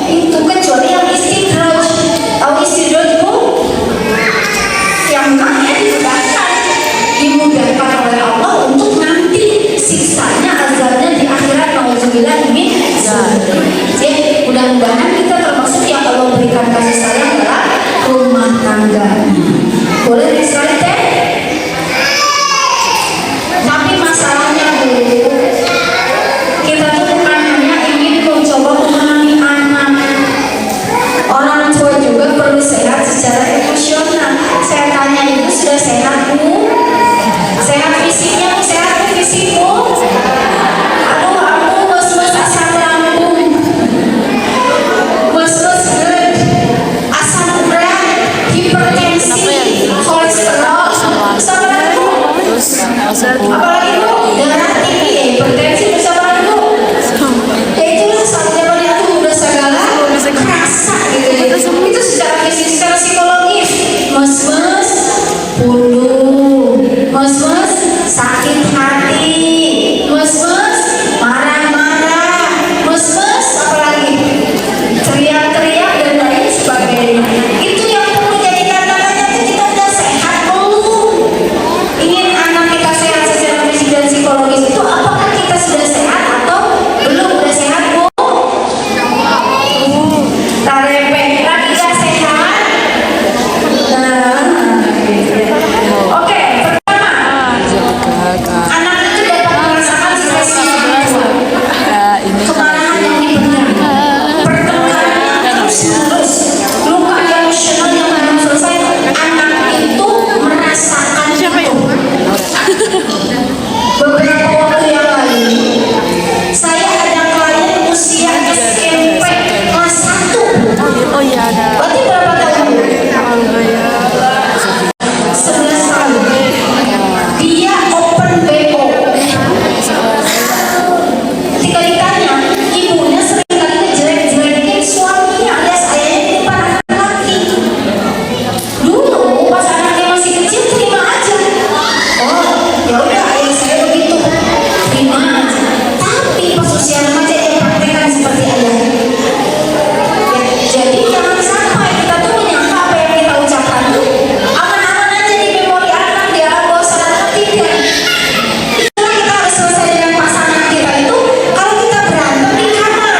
Itu kecuali yang istidraj. Tahu istidraj bu? Yang maknya dimudahkan oleh Allah untuk nanti siksanya, azabnya di akhirat. Nauzubillah min dzalik. Jadi mudah-mudahan kita termasuk yang Allah berikan kasih sayang dalam rumah tangga. Boleh dislide teh? Tapi masalahnya bu, kita tuh bukan hanya ingin mencoba memahami anak. Orang tua juga perlu sehat secara emosional. Saya tanya itu sudah sehat bu? Sehat fisiknya bu? Sehat bu fisikmu? Aduh aku bos-bos asam lambung, bos-bos berat, asam berat, hipertensi, kolesterol, sama lagi bu. Terus Apalagi bu, darah tinggi, hipertensi, terus apa lagi bu? Ya itulah saat zaman itu udah segala kerasa gitu ya. Itu secara fisik, secara psikologis. Mas-mas punduh, mas-mas sakit hati, mas-mas marah-marah, mas-mas apalagi teriak-teriak dan lain sebagainya. Itu yang perlu jadi tanda-tanda kita udah sehat belum? Ingin anak kita sehat secara fisik dan psikologis itu apakah kita sudah sehat atau belum? Udah sehat bu? Tarepe lagi gak sehat? Oke, pertama anak itu dapat merasakan stres kemarahan yang dipendam, pertengkaran yang terus-menerus, luka emosional yang belum selesai. Anak itu merasakan itu. Beberapa waktu yang lalu, saya ada klien usia SMP kelas 1. oh iya ada. Berarti berapa tahun? 11 tahun. Dia open BO. Ketika ditanya, ibunya sering kali ngejelek-jelekin suaminya alias ayahnya di depan anak laki. Dulu pas anaknya masih kecil terima aja. Oh, ya udah ayah saya begitu. Terima aja. Tapi pas usia remaja dia praktekkan seperti ayah. Jadi jangan sampai kita tuh menyangka apa yang kita ucapkan tuh aman-aman aja di memori anak di alam bawah sadar anak tidak. Itulah kita harus selesai dengan pasangan kita itu. Kalau kita berantem di kamar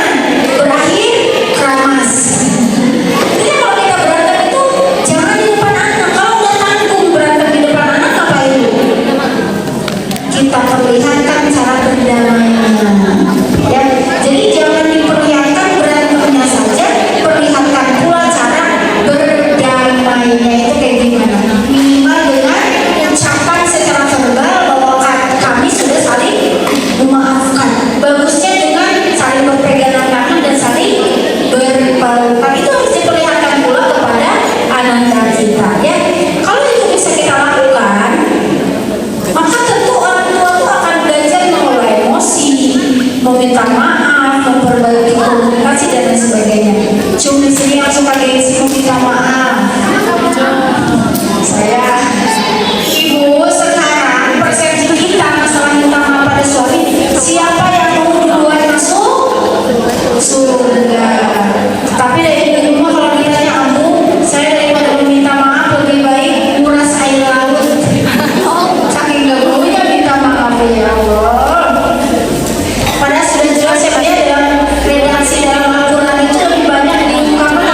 berakhir keramas. Jadi kalau kita berantem itu jangan di depan anak. Kalau udah tanggung berantem di depan anak ngapain itu? Kita perlihatkan cara berdamainya. Ya, jadi jangan diperlihatkan berantemnya saja, perlihatkan pula cara berdamainya itu kayak gimana. Minimal dengan ucapan secara verbal bahwa kami sudah saling memaafkan. Bagusnya dengan saling berpegangan tangan dan saling berpelukan. Itu harus diperlihatkan pula kepada anak kita. Ya, kalau itu bisa kita lakukan, maka tentu orang tua itu akan belajar mengelola emosi, meminta maaf, memperbaiki komunikasi dan lain sebagainya. Cuma di sini yang suka gengsi meminta maaf. Saya, ibu sekarang persepsi kita masalah minta maaf pada suami, siapa yang mau duluan masuk surga? Tapi dari rumah kalau ditanya ambu, saya daripada meminta maaf lebih baik nguras air laut. Saking gak dulunya minta maaf ya Allah. Padahal sudah jelas ya dalam redaksi dalam Al-Quran itu lebih banyak diungkapkan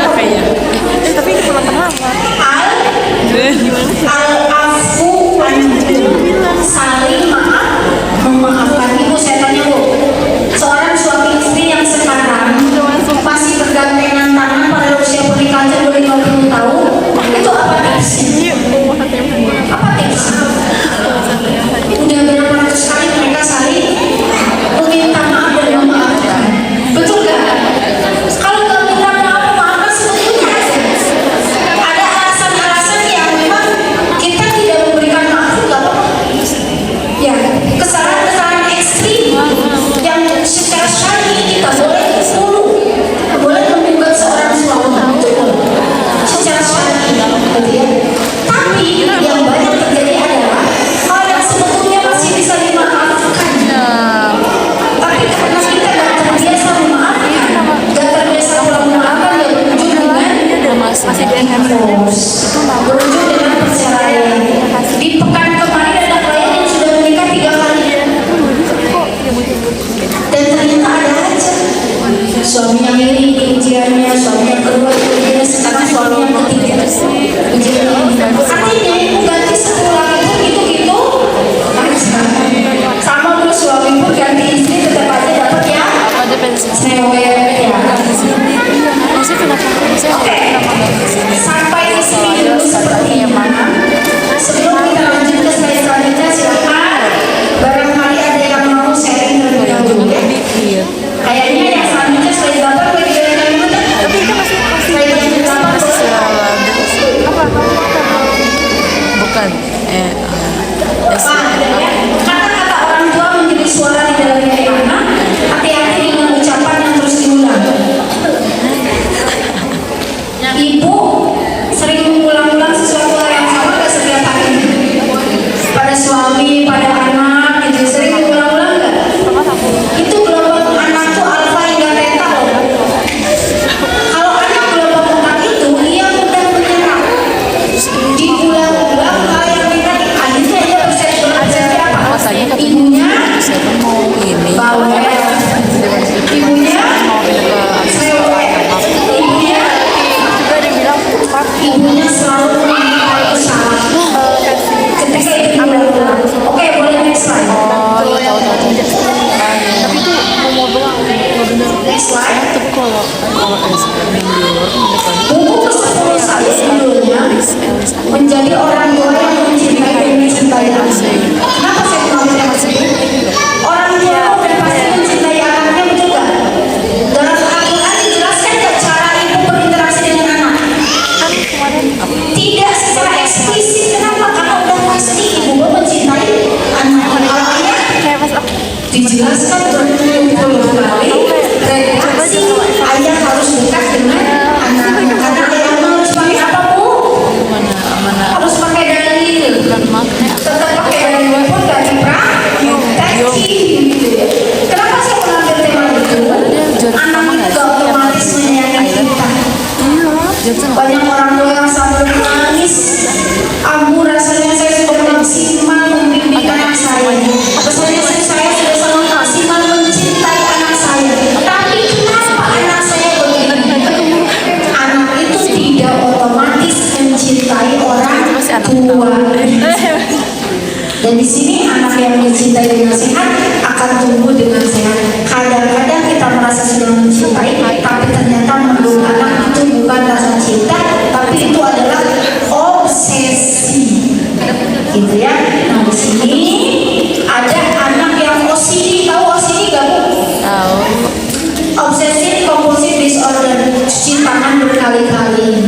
divorce, berujung dengan perceraian. Di pekan kemarin ada klien yang sudah menikah 3 kali, dan ternyata ada aja suaminya milih ujiannya, suami yang kedua ujiannya, sekarang suami yang ketiga ujiannya. Artinya ibu ganti 10 lagi pun gitu-gitu aja. Sama terus suami pun ganti istri tetap aja dapat ya Ada pensi. sewa ya. Maksudnya kenapa? Maksudnya kenapa nggak di sini? Sampai di sini dulu sepertinya. Sebelum kita lanjut ke slide selanjutnya, silakan barangkali ada yang mau sharing terlebih dahulu ya. Iya. Kayaknya yang selanjutnya slide 8 lagi ada yang mau. Tapi itu masih Slide yang pertama apa? Bukan. Kata-kata orang tua menjadi suara di dalam diri anak. Hati-hati dengan ucapan yang terus diulang. Ibu sering mengulang-ulang sesuatu hal yang sama gak setiap hari? Pada suami, pada anak, gitu. Sering mengulang-ulang gak? Itu gelombang anak tuh alfa hingga theta loh. Kalau anak gelombang otak itu, dia mudah menyerap. Diulang-ulang hal yang tidak, akhirnya dia persepsi apa? Makanya katanya Ibunya siapa mau ini? bawel, ibunya sewek, ibunya Juga ada yang bilang ibunya selalu meminta usaha. Ketika itu diulang-ulang. Oke, boleh next slide. oh iya tahu. Tapi itu mau doang, nggak bener. Next slide. Tapi kalau yang di luar kan depan. Buku ke-10 saya judulnya Menjadi Orang Tua yang Mencintai dan Mencintai Anak. Kenapa saya mengambil tema ini? Orang tua udah pasti mencintai anaknya, betul gak? Dalam Al-Quran dijelaskan gak cara ibu berinteraksi dengan anak? Tidak secara eksplisit. Kenapa? Karena udah pasti ibu mencintai anak. Kalau ayah dijelaskan berpuluh-puluh kali redaksi ayah harus dekat dengan anaknya. Karena ayah harus pakai apa, Bu? Mana Harus pakai dalil. bukan makna. Tetap pakai dalil pun gak dipraktekin gitu ya. Kenapa saya mengambil tema itu? Anak itu otomatis menyayangi kita. Banyak orang tua yang sampai menangis. Ambu, rasanya saya sudah maksimal membimbing anak saya. Rasanya saya sudah sangat maksimal mencintai anak saya. Tapi kenapa anak saya begini? Anak itu tidak otomatis mencintai orang tua. Dan di sini anak yang mencintai dengan sehat akan tumbuh dengan sehat. Kadang-kadang kita merasa sudah mencintai, tapi ternyata menurut anak itu bukan rasa cinta, tapi itu adalah obsesi, gitu ya. Nah di sini ada anak yang OCD. Tahu OCD gak, Bu? Tahu. Obsessive compulsive disorder. Cuci tangan berkali-kali,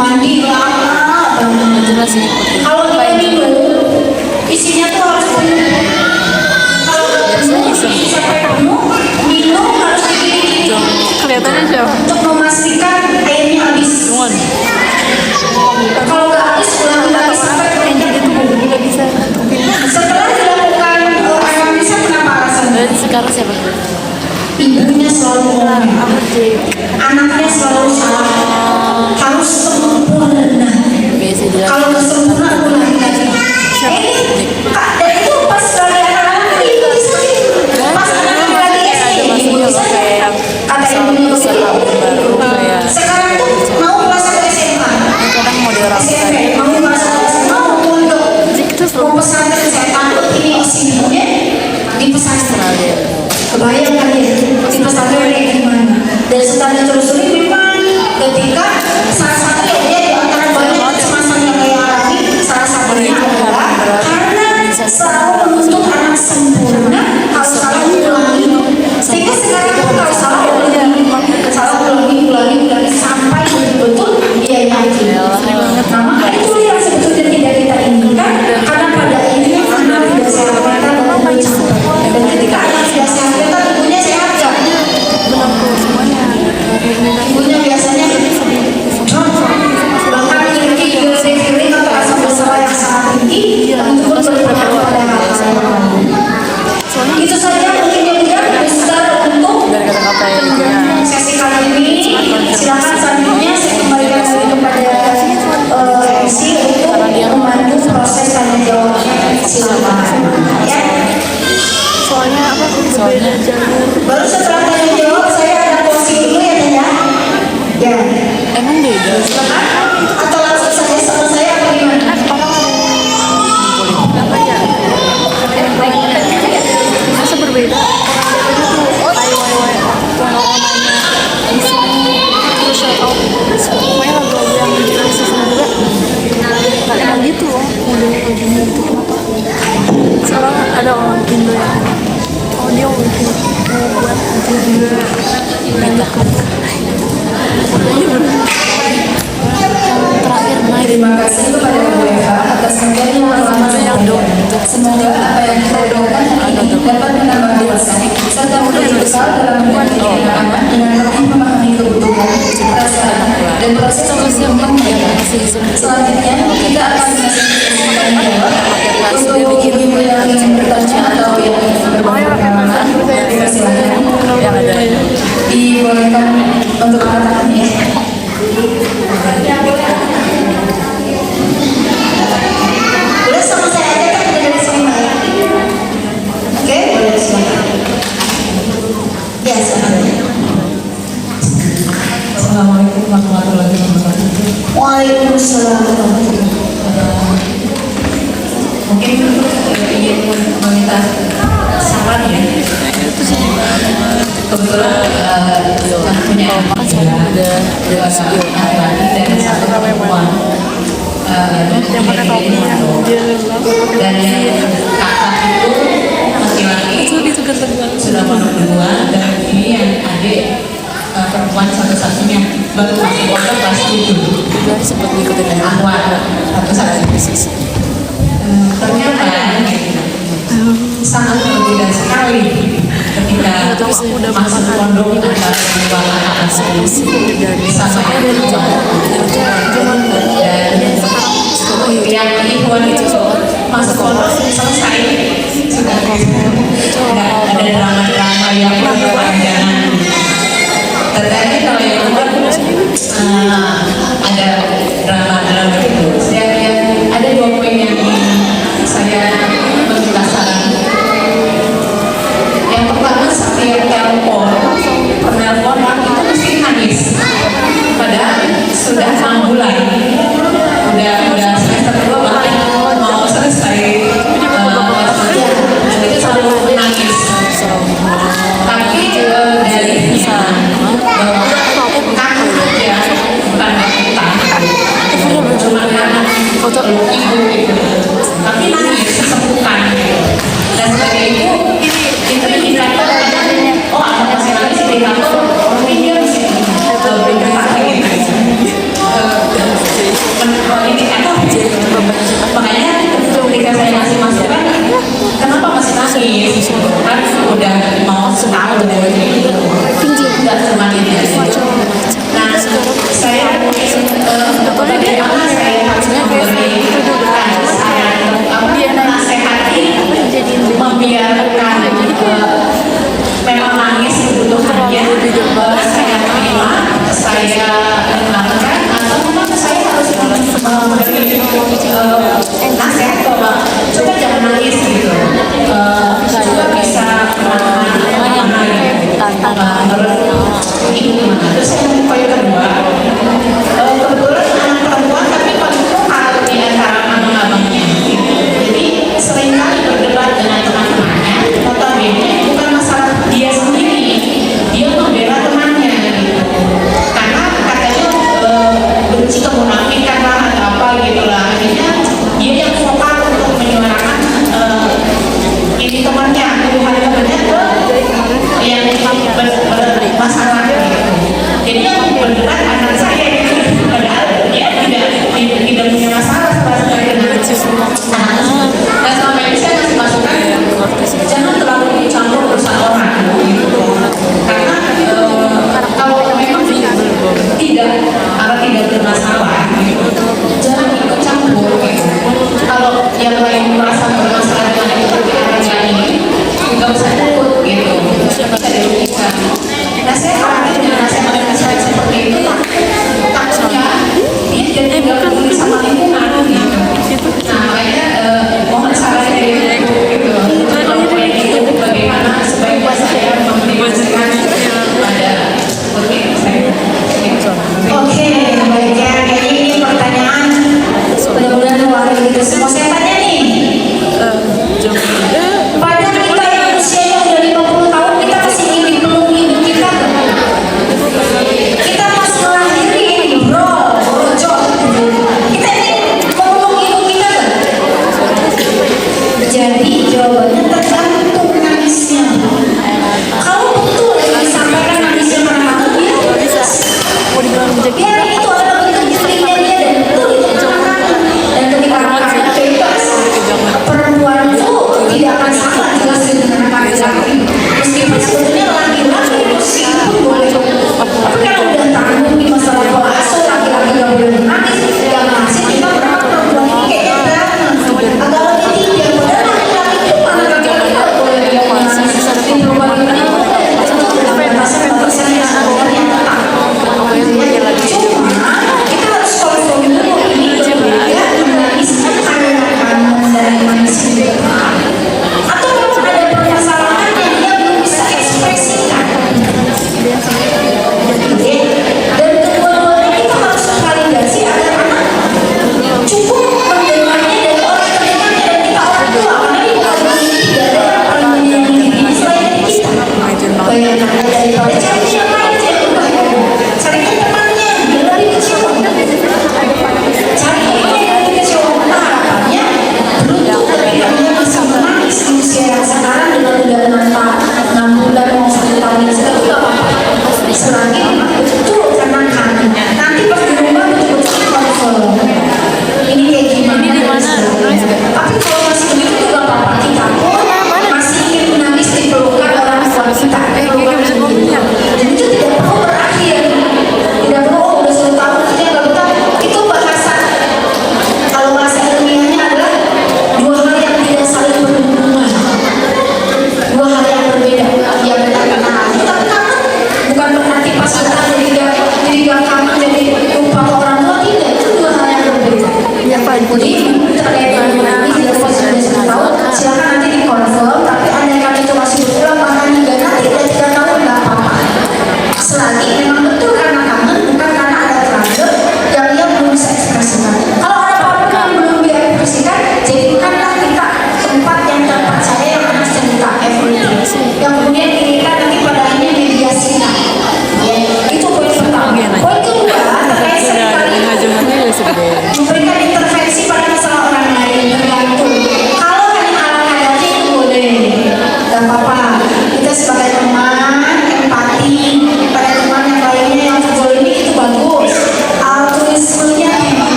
mandi lama banget. Jelas ini putih. Kalau kita minum, isinya tuh harus penuh. Kalau isi sampai penuh, minum harus dikit-dikit Kelihatannya siapa? untuk memastikan airnya habis. Kalau nggak habis, ulang-ulang sampai penuh. Setelah dilakukan analisa, kenapa alasannya? Dan sekarang siapa? Ibunya selalu ngomong, anaknya selalu salah, harus sempurna. Biasa dia. Kalau nggak sempurna, ulangi lagi. Kak, dan itu pas lagi anak-anak ibu bisa. Pas anak-anak lagi SD, ibu bisa. Kata ibunya begitu. Sekarang tuh mau kelas 1 SMA. Kadang mau diorang SMP, mau kelas 1 SMA, mau pondok. Mau pesantren, saya takut ini OCD-nya di pesantren. Kebayang kan ya, di pesantren kayak gimana? Dan setelah ditelusuri memang ketika salah satu ya di antara banyak kecemasan yang kayak alami, salah satunya adalah karena selalu menuntut anak sempurna, kalau salah ulangi. Sehingga sekarang tuh kalau salah ulangi sampai betul-betul dia yakin. Nah maka itu yang sebetulnya tidak kita inginkan, karena pada akhirnya anak tidak sehat mental dan mencapai. Dan ketika anak tidak sehat mental, ibunya sehat gak? Belum semuanya. pokoknya lagu-lagu yang bikin antusiasme juga nggak emang gitu loh modelnya lagunya gitu. Kenapa soalnya ada orang Indo yang dia mau bikin mau buat juga banyak kan yang terakhir naik Terima kasih kepada UEFA atas menjadi yang semoga apa yang kita doakan hari ini dapat menambah dewasa serta menjadi bekal dalam menjadi anak dengan lebih memahami kebutuhan, perasaan, dan proses perkembangan mereka. Selanjutnya kita akan menyaksikan untuk ibu-ibu yang ingin bertanya atau yang ingin berbagi pengalaman, silakan dibolehkan untuk angkat tangan ya. Boleh sama saya aja kan dari sini ya. Oke, boleh silakan. Ya, silakan. Assalamualaikum warahmatullahi wabarakatuh. Waalaikumsalam warahmatullahi wabarakatuh. Mungkin ingin meminta saran ya. Kebetulan saya punya ada satu laki dan satu perempuan. yang pakai topi yang dia Dan yang kakak itu laki-laki itu ganteng banget. sudah mau duluan, dan ini yang adik perempuan satu-satunya baru masuk pondok kelas 7. Dia sempat ngikutin yang Ahwat satu-satunya. Ternyata sangat berbeda sekali ketika masuk pondok antara dua anak sama yang kedua. Dan yang ikhwan itu masuk pondok selesai sudah tidak ada drama-drama yang berkepanjangan. Tetapi kalau yang kedua ada drama-drama itu. Ada 2 poin yang saya meminta saran. Yang pertama, setiap telepon itu mesti nangis. Padahal sudah 6 bulan, udah semester 2 bahkan mau selesai dan itu selalu nangis. Tapi dalihnya bahwa kan ya bukan kita, cuma foto ibu itu, tapi nangis sembuhkan. Dan sebagai ibu itu indikator oh ada masih nangis, indikator mungkin dia masih bergerak gitu. Indikator makanya ketika saya masih masukan kenapa masih nangis kan udah mau setahun dari tidak semakin gitu. Nah saya dari mana saya harus memberi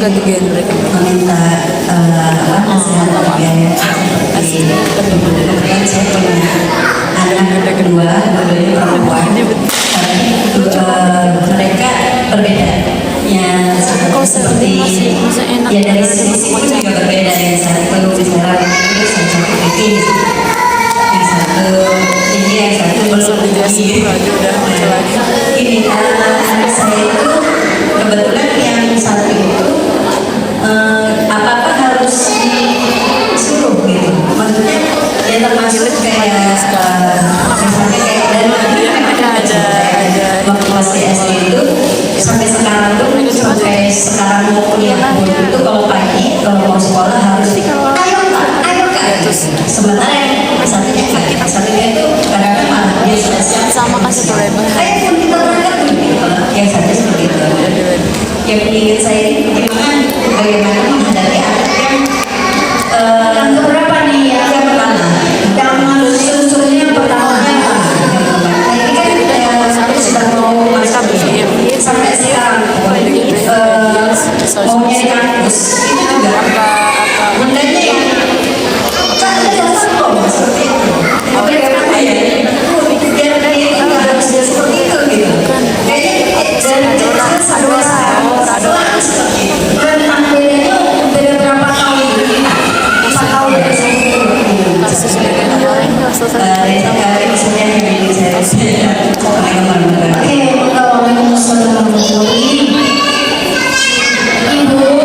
ganti genre. meminta nasihat biaya. Kebetulan saya punya anak kedua, dua-duanya perempuan. Mereka berbeda. Yang satu seperti ya dari sisi pun juga berbeda. Yang satu bicara itu sangat kritis. Yang satu tinggi, yang satu belum tinggi. Ini anak saya itu kebetulan yang satu itu apa-apa harus disuruh gitu. Maksudnya ya termasuk kayak misalnya kayak dan waktu masih SD itu sampai sekarang tuh sampai sekarang mau kuliah pun itu kalau pagi kalau mau sekolah harus ayo kak sementara yang satunya itu kadang-kadang malah dia sudah siap Sama kasih problem. ayo pun kita berangkat tuh gitu. Yang satu seperti itu. Yang mengingat saya gimana bagaimana menghadapi anak yang Berapa nih ya? yang pertama Yang harus disusunnya yang pertamanya apa? ini kan saya sudah mau masuk sampai sekarang maunya di kampus itu juga mendanya ya kan ada satpam seperti itu apa ya biar dia nggak harus dia seperti itu gitu kayaknya dari kecil sampai sekarang selalu seperti itu. Rentang bedanya beda berapa tahun? 4 tahun dari sini. misalnya yang saya pengalaman Oke, Waalaikumsalam warahmatullahi wabarakatuh. Ibu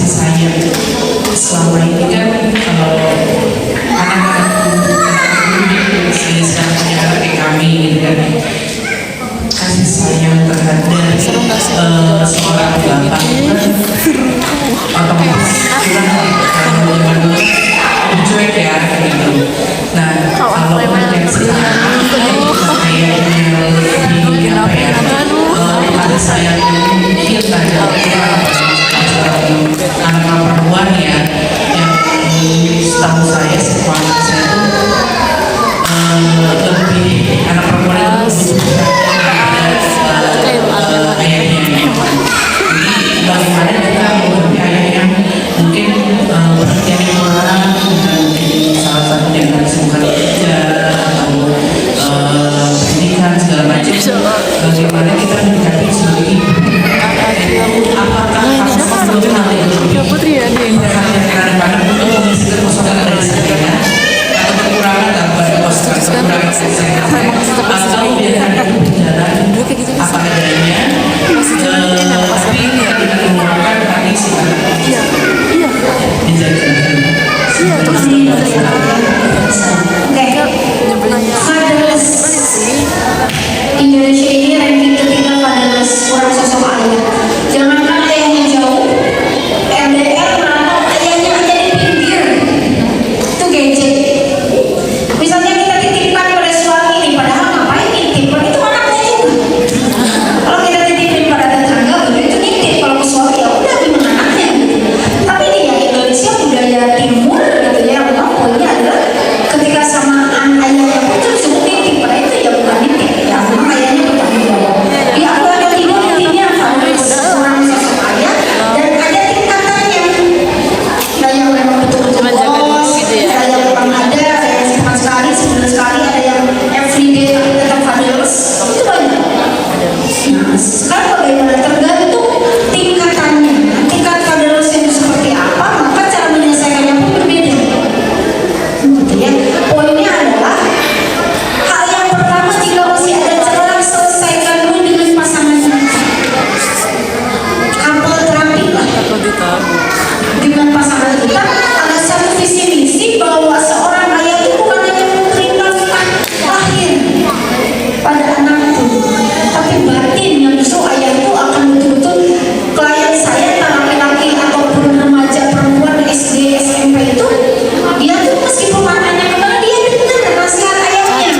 sayang. Selama ini kan kalau anak-anak sekarang punya kayak kami gitu kan, kasih sayang terhadap seorang bapak otomatis kalau zaman dulu cuek ya gitu. Nah kalau yang sekarang kayaknya lebih apa ya, ada sayang mungkin terhadap anak-anak perempuan ya, yang setahu saya sekolah saya tuh lebih anak perempuan itu lebih ayahnya. Jadi bagaimana kita menghadapi ayah yang mungkin perhatiannya kurang, mungkin salah satunya dari bukan kerja atau pendidikan segala macam. Bagaimana kita mendekati sebagai ibu? Apakah kamu itu nanti lebih kadang-kadang untuk mengisi kekosongan dari saya atau kekurangan dalam kekurangan saya atau biarkan itu berjalan apa adanya, tapi tidak mengurangkan hati si anak. Indonesia ini ranking ketiga pada orang sosok ayah. Jangankan ayahnya jauh, LDR atau ayahnya aja di pinggir, itu gadget. Misalnya kita titipkan pada suami ini, padahal ngapain titipkan, itu anaknya juga. Kalau kita titipin pada tetangga, udah itu nitip. Kalau ke suami ya udah gimana anaknya. Tapi di Indonesia budaya timur gitu ya, memang poinnya adalah ketika samaan ayahnya pun itu disebut nitip, padahal itu ya bukan nitip ya, memang ayahnya bertanggung jawab. Di aku ada tiga intinya pada seorang sosok ayah, dan ada tingkatannya. Ada yang memang betul-betul bos, ada yang memang ada yang cepat sekali, sebulan sekali, ada yang everyday tapi tetap fathers, itu banyak. Nah, sekarang bagaimana tergantung tingkatannya, tingkat fathers itu seperti apa, maka cara menyelesaikannya pun berbeda. Gitu ya. Poinnya adalah hal yang pertama, jika masih ada celah, selesaikan dulu dengan pasangannya. Couple terapi lah dengan pasangan kita. Ada satu visi misi bahwa seorang ayah itu bukan hanya memberikan lahir pada anakku, tapi batin yang justru ayah itu akan betul-betul klien saya, entah laki-laki ataupun remaja perempuan SD SMP itu, dia tuh meskipun matanya kemana dia dengar nasihat ayahnya.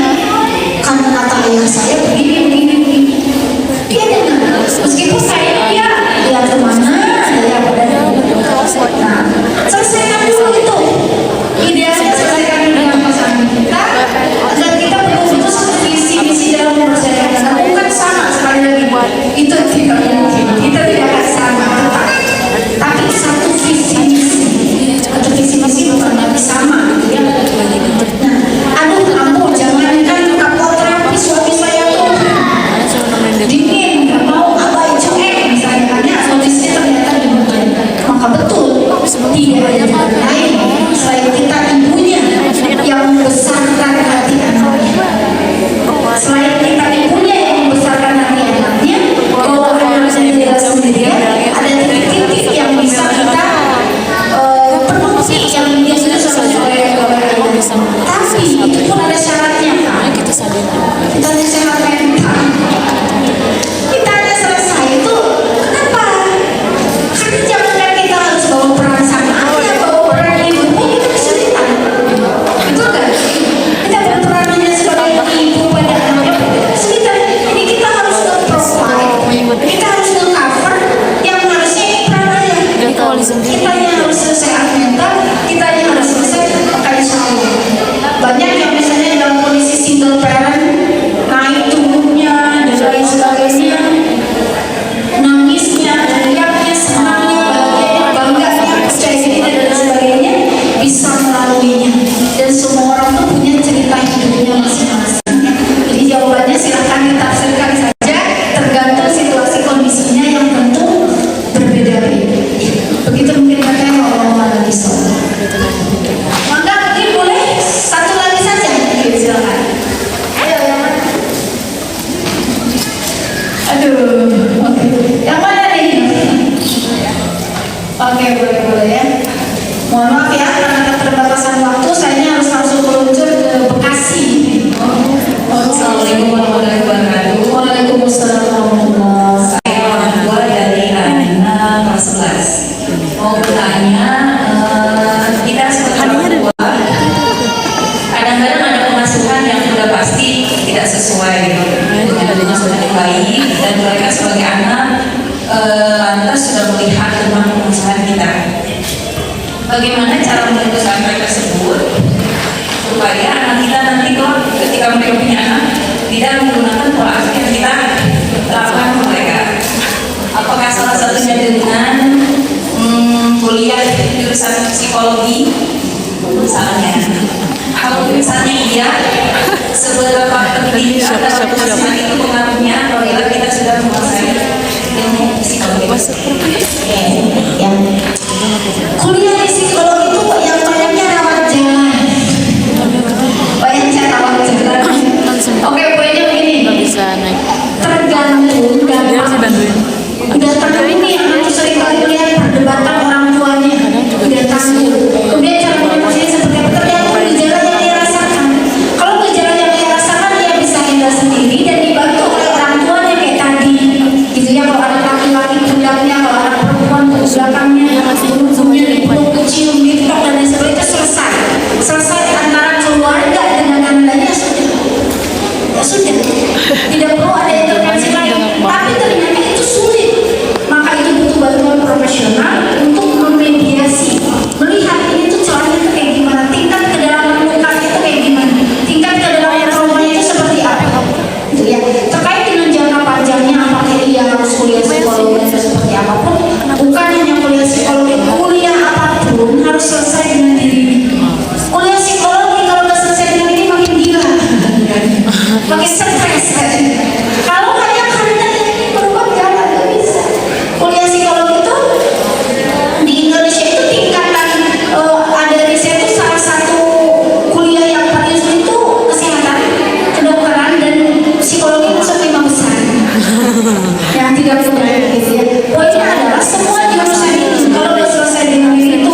Karena kata ayah saya begini. Dia dengar, meskipun saya dia kemana, dia pada. Nah, selesaikan dulu itu. Idealnya selesaikan dengan pasangan kita, dan kita betul-betul satu visi dalam mempercayakan. Bukan sama sekali lagi, itu tidak mungkin. Kita tidak akan sama, tapi satu visi atau visi bukan lagi sama. Ya. Nah, aduh kamu jangankan couple terapi, suami saya tuh dingin, nggak mau abai cuek misalnya, hanya kondisinya ternyata demikian. Maka betul tidak ada jalan lain selain kita ibunya yang membesarkan hati anaknya. Selain kita ibunya yang membesarkan hati anaknya, bahwa anak sendiri ada titik-titik yang bisa kita penuhi, yang sudah sesuai dengan ayah. Tapi itu pun ada syaratnya kan. Kita hanya sehat mental. Kita hanya selesai itu kenapa? Karena jangan kita harus bawa peran sama ayah, bawa peran ibu pun itu kesulitan. Betul kan? Kita berperan hanya sebagai ibu pada anaknya kesulitan. Ini kita harus nge-provide, kita harus nge-cover yang harusnya ini peran ayah. Kita yang harus sehat mental, kita yang harus selesai, maka insya Allah. Banyak yang misalnya dalam kondisi single parent, naik turunnya dan lain sebagainya, nangisnya, teriaknya, senangnya, bahagianya, bangganya, percaya diri dan lain sebagainya, bisa melaluinya. Dan semua orang tuh punya cerita hidupnya masing-masing. Jadi jawabannya silahkan ditafsirkan saja, tergantung situasi kondisinya yang tentu berbeda-beda. Begitu mungkin katanya Allah. ya. Mohon maaf ya, karena keterbatasan waktu, saya harus langsung meluncur ke Bekasi. Assalamualaikum warahmatullahi wabarakatuh. Waalaikumsalam warahmatullahi wabarakatuh. Saya orang tua dari anak kelas 11. Mau bertanya, kita sebagai orang tua kadang-kadang ada pemasukan yang sudah pasti tidak sesuai dengan pemasukan yang baik, dan mereka sebagai anak lantas sudah melihat tentang pengusahaan kita. Bagaimana cara memutuskan mereka tersebut supaya anak kita nanti ketika mereka punya anak tidak menggunakan pola asuh yang kita terapkan ke mereka? Apakah salah satunya dengan kuliah jurusan psikologi misalnya? Kalau misalnya iya, seberapa penting atau penghasilan itu pengaruhnya apabila kita sudah menguasai ilmu psikologi? Ya. Kuliah di psikologi itu yang banyaknya rawat jalan. Banyak rawat jalan. Oke, poinnya begini. Bisa naik. Tergantung Dia harus dampak. dibantuin. Udah tahu ini yang aku sering kali lihat perdebatan orang tuanya. Udah tahu. Kemudian cara mengatasinya seperti apa? Tergantung gejala yang dia rasakan. Kalau gejala yang dia rasakan dia bisa handle sendiri dan dibantu oleh orang tuanya kayak tadi. Gitu ya, kalau ada laki-laki pundaknya, kalau ada perempuan belakangnya, ujungnya dipeluk, kecium, ditok dan lain sebagainya, itu selesai. Selesai antara keluarga dengan anaknya, sudah. Ya sudah. Tidak perlu ada intervensi lain. Tapi ternyata itu sulit. Maka itu butuh bantuan profesional untuk memediasi, melihat ini tuh celahnya itu kayak gimana, tingkat kedalaman lukanya itu kayak gimana, tingkat kedalaman traumanya itu seperti apa. Gitu ya. Terkait dengan jangka panjangnya, apakah dia harus kuliah psikologi atau seperti apapun, bukan hanya kuliah psikologi, kuliah apapun harus selesai dengan diri. Kuliah psikologi kalau nggak selesai dengan diri makin gila, makin stres. Kalau hanya karena berubah jalan nggak bisa. Kuliah psikologi itu di Indonesia itu tingkatan ada riset itu salah satu kuliah yang paling sulit itu kesehatan, kedokteran dan psikologi masuk 5 besar. Yang 30 gitu ya. Poinnya adalah semua jurusan itu kalau udah selesai dengan diri itu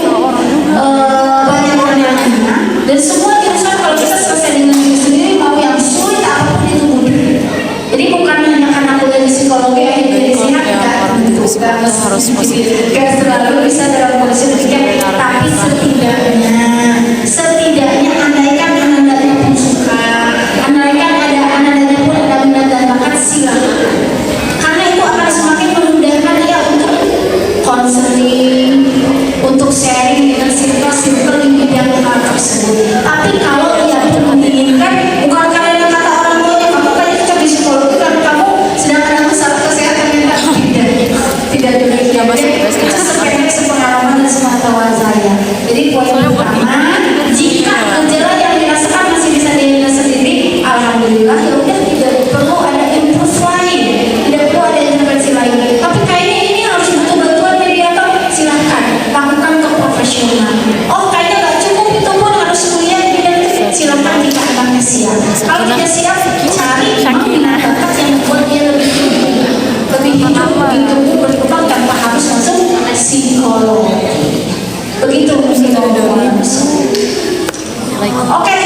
banyak tantangannya, dan semua jurusan kalau kita selesai dengan diri sendiri mau yang sulit apapun itu mudah. Jadi bukan hanya karena kuliah di psikologi akhirnya jadi sehat, Harus positif. gak selalu bisa dalam kondisi demikian, tapi setidaknya andaikan anandanya pun suka, andaikan ada anandanya pun ada minat dan bakat, silakan, karena itu akan semakin memudahkan dia untuk konseling, untuk sharing dengan circle di bidang hal tersebut. Tapi kalau dia pun menginginkan, bukan karena kata orang tuanya kamu kayaknya cocok di psikologi karena kamu sedang ada masalah kesehatan mental, tidak demikian. Itu sependek sepengalaman dan sepengetahuan saya. Jadi poin pertama, jika gejala yang dirasakan masih bisa dihindari sendiri, alhamdulillah, ya udah, tidak perlu ada improve lain, tidak perlu ada intervensi lain. Tapi kayaknya ini harus butuh bantuan mediator, silahkan lakukan ke profesional. Oh kayaknya nggak cukup, itu pun harus kuliah di bidang itu, silahkan jika anaknya siap. Kalau tidak siap, cari minat bakat yang membuat dia lebih hidup, lebih tumbuh berkembang tanpa harus masuk psikolog. Begitu Oke,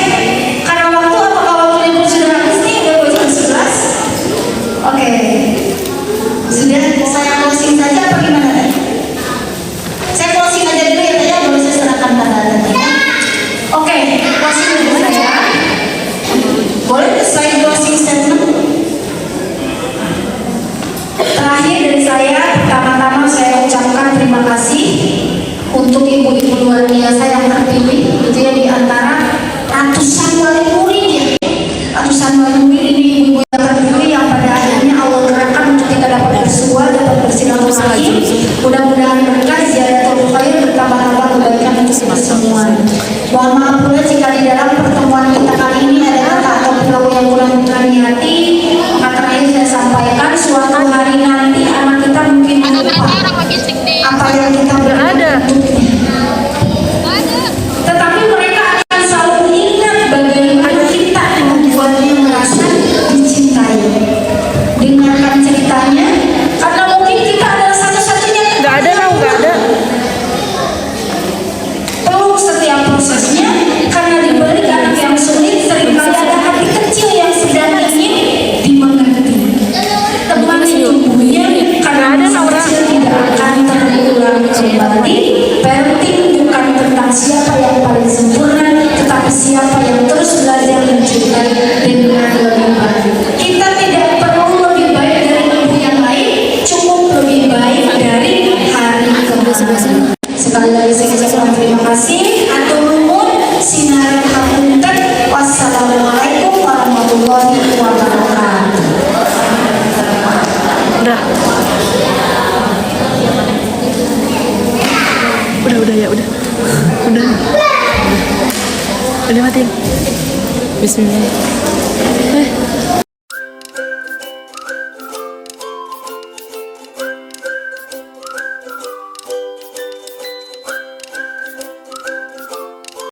karena waktu, apakah waktunya pun sudah habis nih? Udah jam 11. Oke, sudah saya closing saja apa gimana tadi? Saya closing aja dulu ya tadi, baru saya serahkan tanda-tandanya. Oke, closing dulu saya. Boleh saya closing statement? Terakhir dari saya, pertama-tama saya ucapkan terima kasih untuk ibu-ibu luar biasa yang terpilih, gitu ya, di antara ratusan wali murid ya. Ratusan wali murid ini ibu-ibu yang terpilih yang pada akhirnya Allah gerakkan untuk kita dapat bersua, dapat bersilaturahmi. Mudah-mudahan mereka ziyaratul khair, bertambah-tambah kebaikan untuk kita semua. Mohon maaf pula jika di dalam pertemuan kita kali ini ada kata atau pulau yang kurang hati. Maka terakhir saya sampaikan, suatu hari nanti anak kita mungkin lupa apa yang kita berada. Tetapi mereka akan selalu ingat bagaimana kita membuatnya merasa dicintai. Dengarkan ceritanya, karena mungkin kita adalah satu-satunya. Nggak ada. mengucapkan terima kasih. Atur nuhun, sinaren hapunten. Wassalamualaikum warahmatullahi wabarakatuh. Udah. Udah ya, udah. Udah matiin. Bismillah.